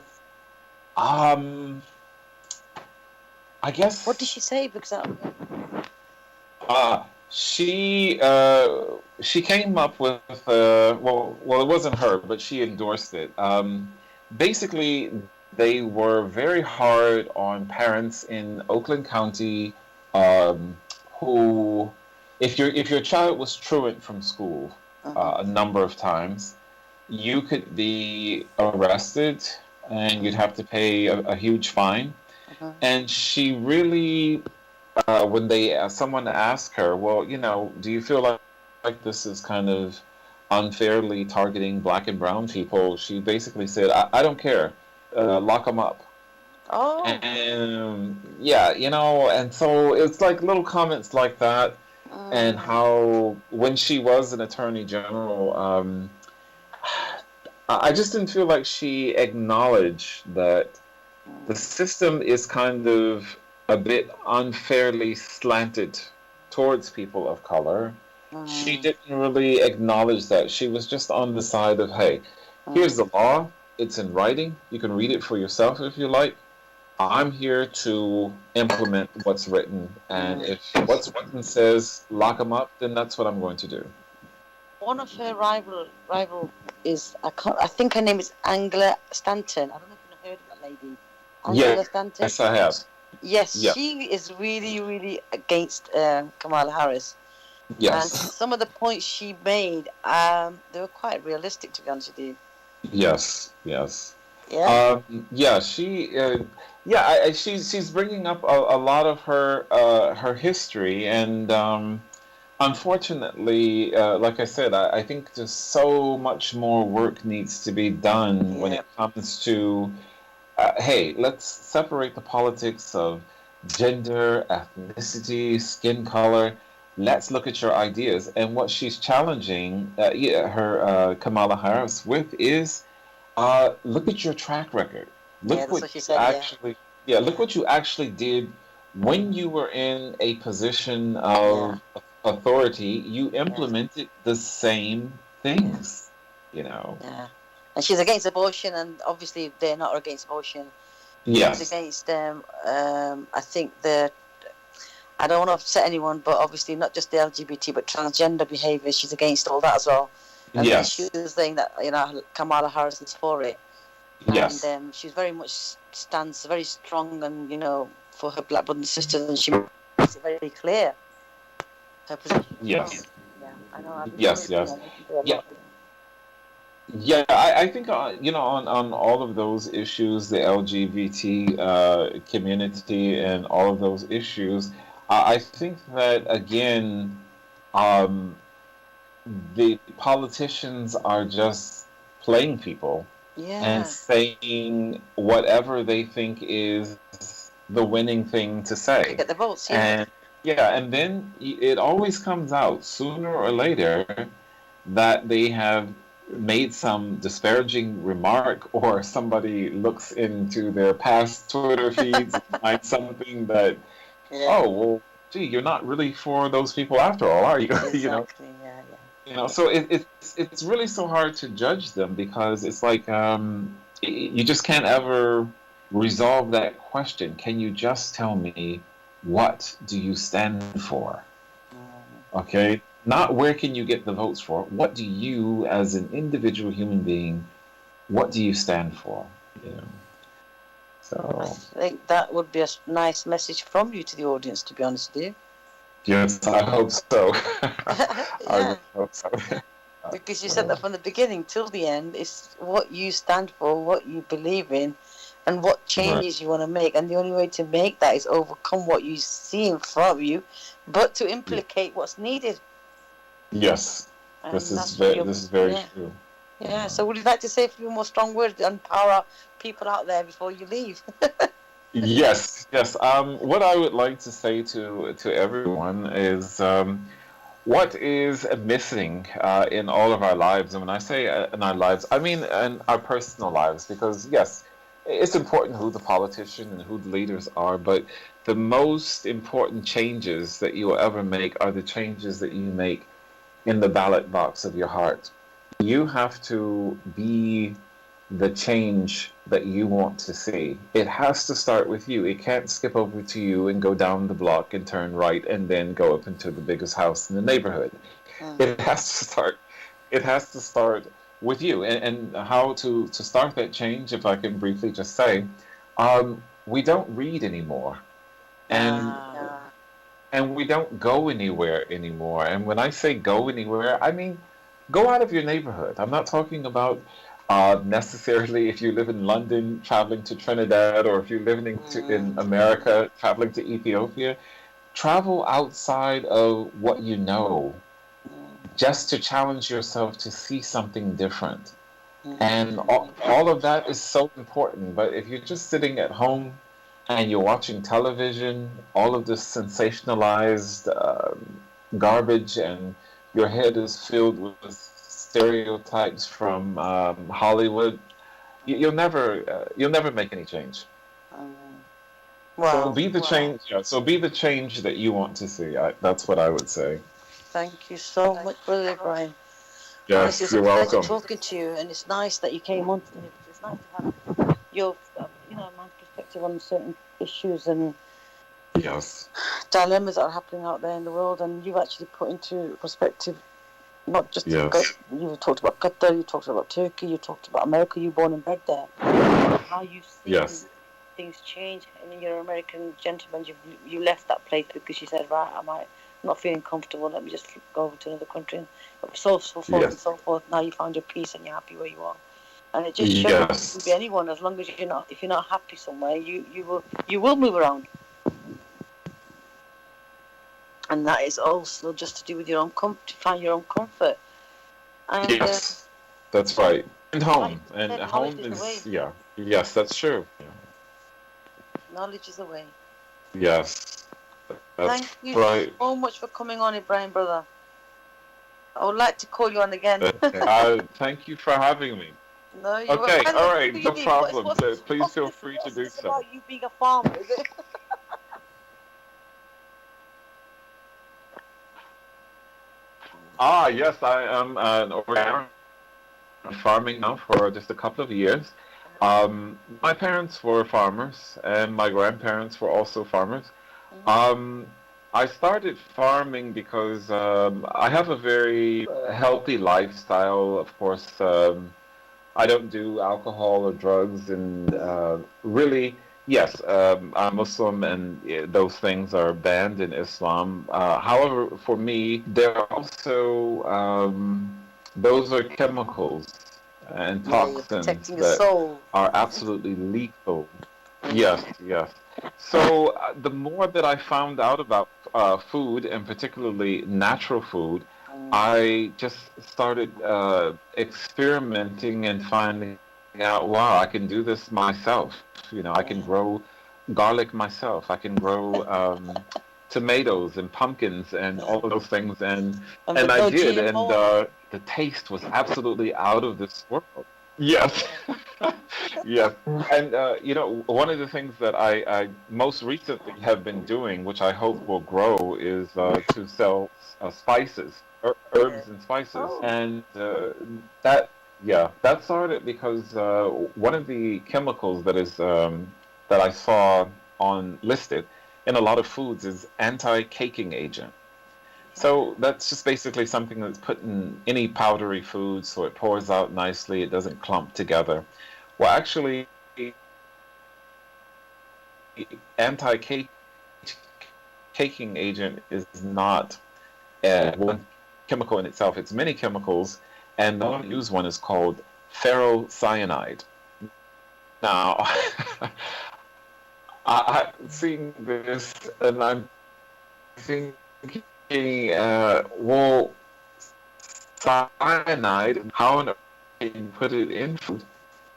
I guess. What did she say? Because she came up with well, it wasn't her, but she endorsed it. Basically, they were very hard on parents in Oakland County who, if your child was truant from school a number of times, you could be arrested and you'd have to pay a huge fine. And she really, when someone asked her, well, do you feel like this is kind of unfairly targeting black and brown people? She basically said, I don't care, lock them up. Oh. And yeah, and so it's like little comments like that, and how when she was an attorney general, I just didn't feel like she acknowledged that the system is kind of a bit unfairly slanted towards people of color. She didn't really acknowledge that. She was just on the side of, hey, here's the law. It's in writing. You can read it for yourself if you like. I'm here to implement what's written. And if what's written says lock them up, then that's what I'm going to do. One of her rival is, I think her name is Angela Stanton. I don't know if you've heard of that lady. Angela Stanton? Yes, I have. Yes, she is really, really against Kamala Harris. Yes. And some of the points she made, they were quite realistic, to be honest with you. Yes. Yeah. She's bringing up a lot of her history, and unfortunately, like I said, I think just so much more work needs to be done when it comes to, hey, let's separate the politics of gender, ethnicity, skin color. Let's look at your ideas. And what she's challenging her Kamala Harris with is, look at your track record. Look what she said, look what you actually did when you were in a position of authority. You implemented the same things, Yeah. And she's against abortion, and obviously they're not against abortion. Yes. She's against, I think I don't want to upset anyone, but obviously not just the LGBT, but transgender behaviour. She's against all that as well. And yes. She was saying that, Kamala Harris is for it. Yes. And she's very much stands very strong and, for her black brothers and sisters, and she makes it very clear. Her position. Yes. Yeah, I know. Yes. Yeah, I think on all of those issues, the LGBT community and all of those issues, I think that again, the politicians are just playing people and saying whatever they think is the winning thing to say. Get the votes, and then it always comes out sooner or later that they have made some disparaging remark, or somebody looks into their past Twitter feeds and finds something that, oh, well, gee, you're not really for those people after all, are you? Exactly, You know, so it's really so hard to judge them because it's like you just can't ever resolve that question. Can you just tell me what do you stand for? Okay, not where can you get the votes for. What do you, as an individual human being, what do you stand for? You know, I so think that would be a nice message from you to the audience, to be honest with you. yes, I hope so. I Yeah, really hope so. because you said that from the beginning till the end. It's what you stand for, what you believe in, and what changes you want to make. And the only way to make that is overcome what you see in front of you, but to implicate what's needed. Yes, And this is that's what you're. this is very Yeah. true. Yeah. So would you like to say a few more strong words and empower people out there before you leave? Yes, yes. What I would like to say to everyone is what is missing in all of our lives, and when I say in our lives, I mean in our personal lives, because yes, it's important who the politician and who the leaders are, but the most important changes that you will ever make are the changes that you make in the ballot box of your heart. You have to be the change that you want to see. It has to start with you. It can't skip over to you and go down the block and turn right and then go up into the biggest house in the neighborhood. It has to start. It has to start with you. And how to start that change, if I can briefly just say, we don't read anymore. And and we don't go anywhere anymore. And when I say go anywhere, I mean go out of your neighborhood. I'm not talking about necessarily if you live in London traveling to Trinidad, or if you're living in America traveling to Ethiopia. Travel outside of what you know, just to challenge yourself to see something different. And all of that is so important. But if you're just sitting at home and you're watching television, all of this sensationalized garbage, and your head is filled with stereotypes from Hollywood, you'll never make any change. Wow. So be the change. Yeah, so be the change that you want to see. That's what I would say. Thank you so much, Brother Brian. Yes, Honestly, it's a you're pleasure welcome. talking to you, and it's nice that you came on today. It's nice to have your, man's perspective on certain issues and Yes. dilemmas that are happening out there in the world, and you've actually put into perspective not just you talked about Qatar, you talked about Turkey, you talked about America. You born and bred there. How you've seen things change, and you're an American gentleman. You left that place because you said, right, I'm not feeling comfortable. Let me just go over to another country, and so forth and so forth. Now you found your peace and you're happy where you are, and it just shows you can be anyone as long as if you're not happy somewhere, you will move around. And that is also just to do with your own to find your own comfort. And, yes, that's right. And home, and home is yes, that's true. Yeah. Knowledge is the way. Yes, that's Thank you right. so much for coming on, Ibrahim, brother. I would like to call you on again. Thank you for having me. No, you're okay. welcome. All right, no problem. Please feel free to do so. About you being a farmer, is it? Yes, I am an organic farming now for just a couple of years. My parents were farmers, and my grandparents were also farmers. I started farming because I have a very healthy lifestyle. Of course, I don't do alcohol or drugs, and really, yes, I'm Muslim, and those things are banned in Islam. However, for me, there are also those are chemicals and toxins that are absolutely lethal. Yes, yes. So the more that I found out about food, and particularly natural food, I just started experimenting and finding out, wow, I can do this myself. You know, I can grow garlic myself. I can grow tomatoes and pumpkins and all of those things, and I did, and the taste was absolutely out of this world. Yes. Yes. And one of the things that I most recently have been doing, which I hope will grow, is to sell spices, Yeah. herbs and spices. Oh. And that, yeah, that started because one of the chemicals that I saw on listed in a lot of foods is anti-caking agent. So that's just basically something that's put in any powdery food so it pours out nicely, it doesn't clump together. Well, actually, anti-caking agent is not one chemical in itself. It's many chemicals, and the one used one is called ferrocyanide. Now, I'm seeing this, and I'm thinking, well, cyanide, how on earth can you put it in food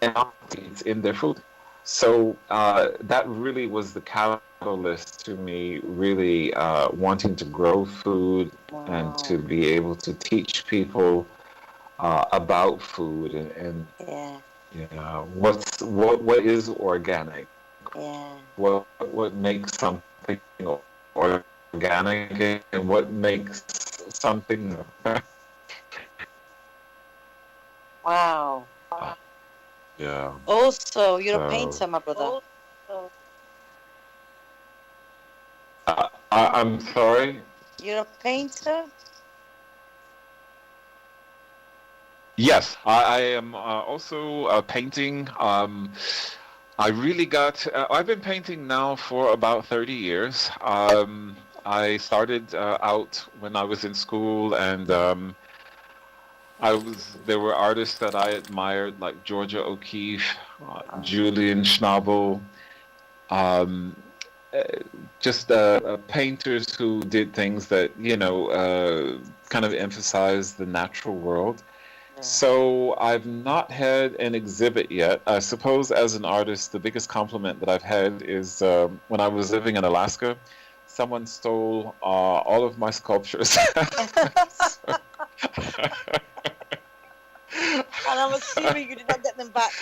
and it's in their food? So that really was the catalyst to me really wanting to grow food and Wow. to be able to teach people about food and Yeah. what is organic, Yeah. what makes something organic and what makes something Wow. yeah. Also, you're a So painter, my brother. I'm sorry. You're a painter? Yes, I am also painting. I really got. I've been painting now for about 30 years. I started out when I was in school, and there were artists that I admired, like Georgia O'Keeffe, Julian Schnabel, um, uh, just painters who did things that kind of emphasized the natural world. Yeah. So I've not had an exhibit yet. I suppose as an artist, the biggest compliment that I've had is when I was living in Alaska, someone stole all of my sculptures. And I'm assuming you did not get them back.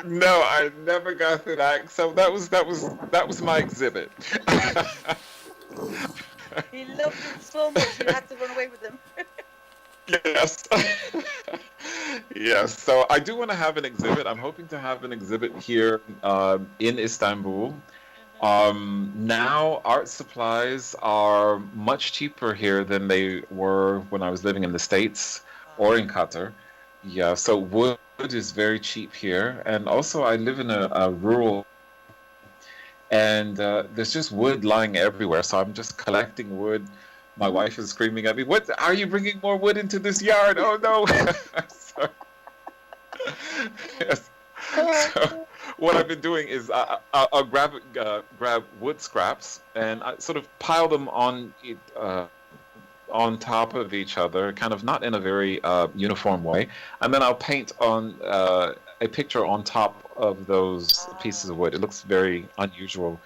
No, I never got to that. So that was my exhibit. He loved them so much, you had to run away with them. Yes. Yes. So I do want to have an exhibit. I'm hoping to have an exhibit here in Istanbul. Now art supplies are much cheaper here than they were when I was living in the States or in Qatar. Yeah, so wood is very cheap here. And also I live in a rural and there's just wood lying everywhere. So I'm just collecting wood. My wife is screaming at me, "What are you bringing more wood into this yard? Oh no!" So, yes. So what I've been doing is I'll grab wood scraps and I sort of pile them on top of each other, kind of not in a very uniform way, and then I'll paint on a picture on top of those pieces of wood. It looks very unusual,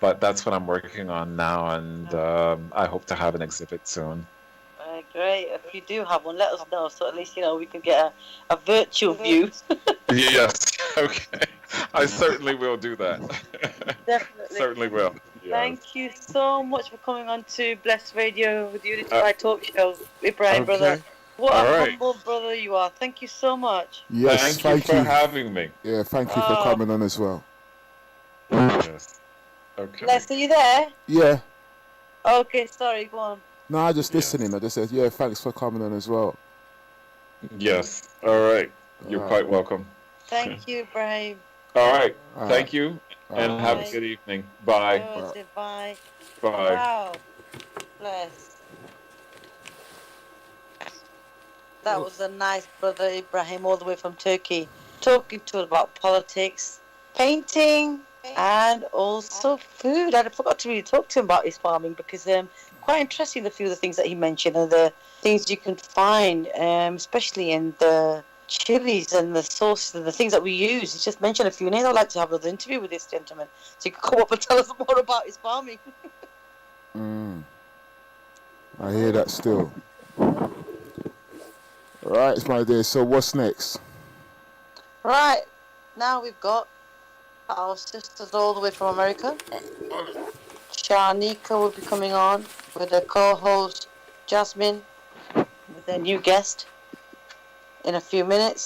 but that's what I'm working on now, and I hope to have an exhibit soon. Great. If you do have one, let us know so at least we can get a virtual view. Yes, okay. I certainly will do that. Definitely. Certainly will. Yes. Thank you so much for coming on to Blessed Radio with Unityify Talk Show, Ibrahim, brother. What All a right. humble brother you are. Thank you so much. Yes, Thank you for having me. Yeah, thank you for coming on as well. Yes. Okay. Les, are you there? Yeah. Okay, sorry, go on. No, I just listening. I just said, yeah, thanks for coming on as well. Yes. All right. You're quite welcome. Thank you, Ibrahim. All right. Thank you, and have a good evening. Bye. Bye. Bye. Wow. Bless. That was a nice brother, Ibrahim, all the way from Turkey, talking to us about politics, painting, and also food. I forgot to really talk to him about his farming because quite interesting, a few of the things that he mentioned and the things you can find, especially in the chilies and the sauces and the things that we use. He just mentioned a few names. I'd like to have another interview with this gentleman so he could come up and tell us more about his farming. I hear that still. Right, my dear. So what's next? Right, now we've got our sisters all the way from America. Shanika will be coming on with her co-host Jasmine with their new guest in a few minutes.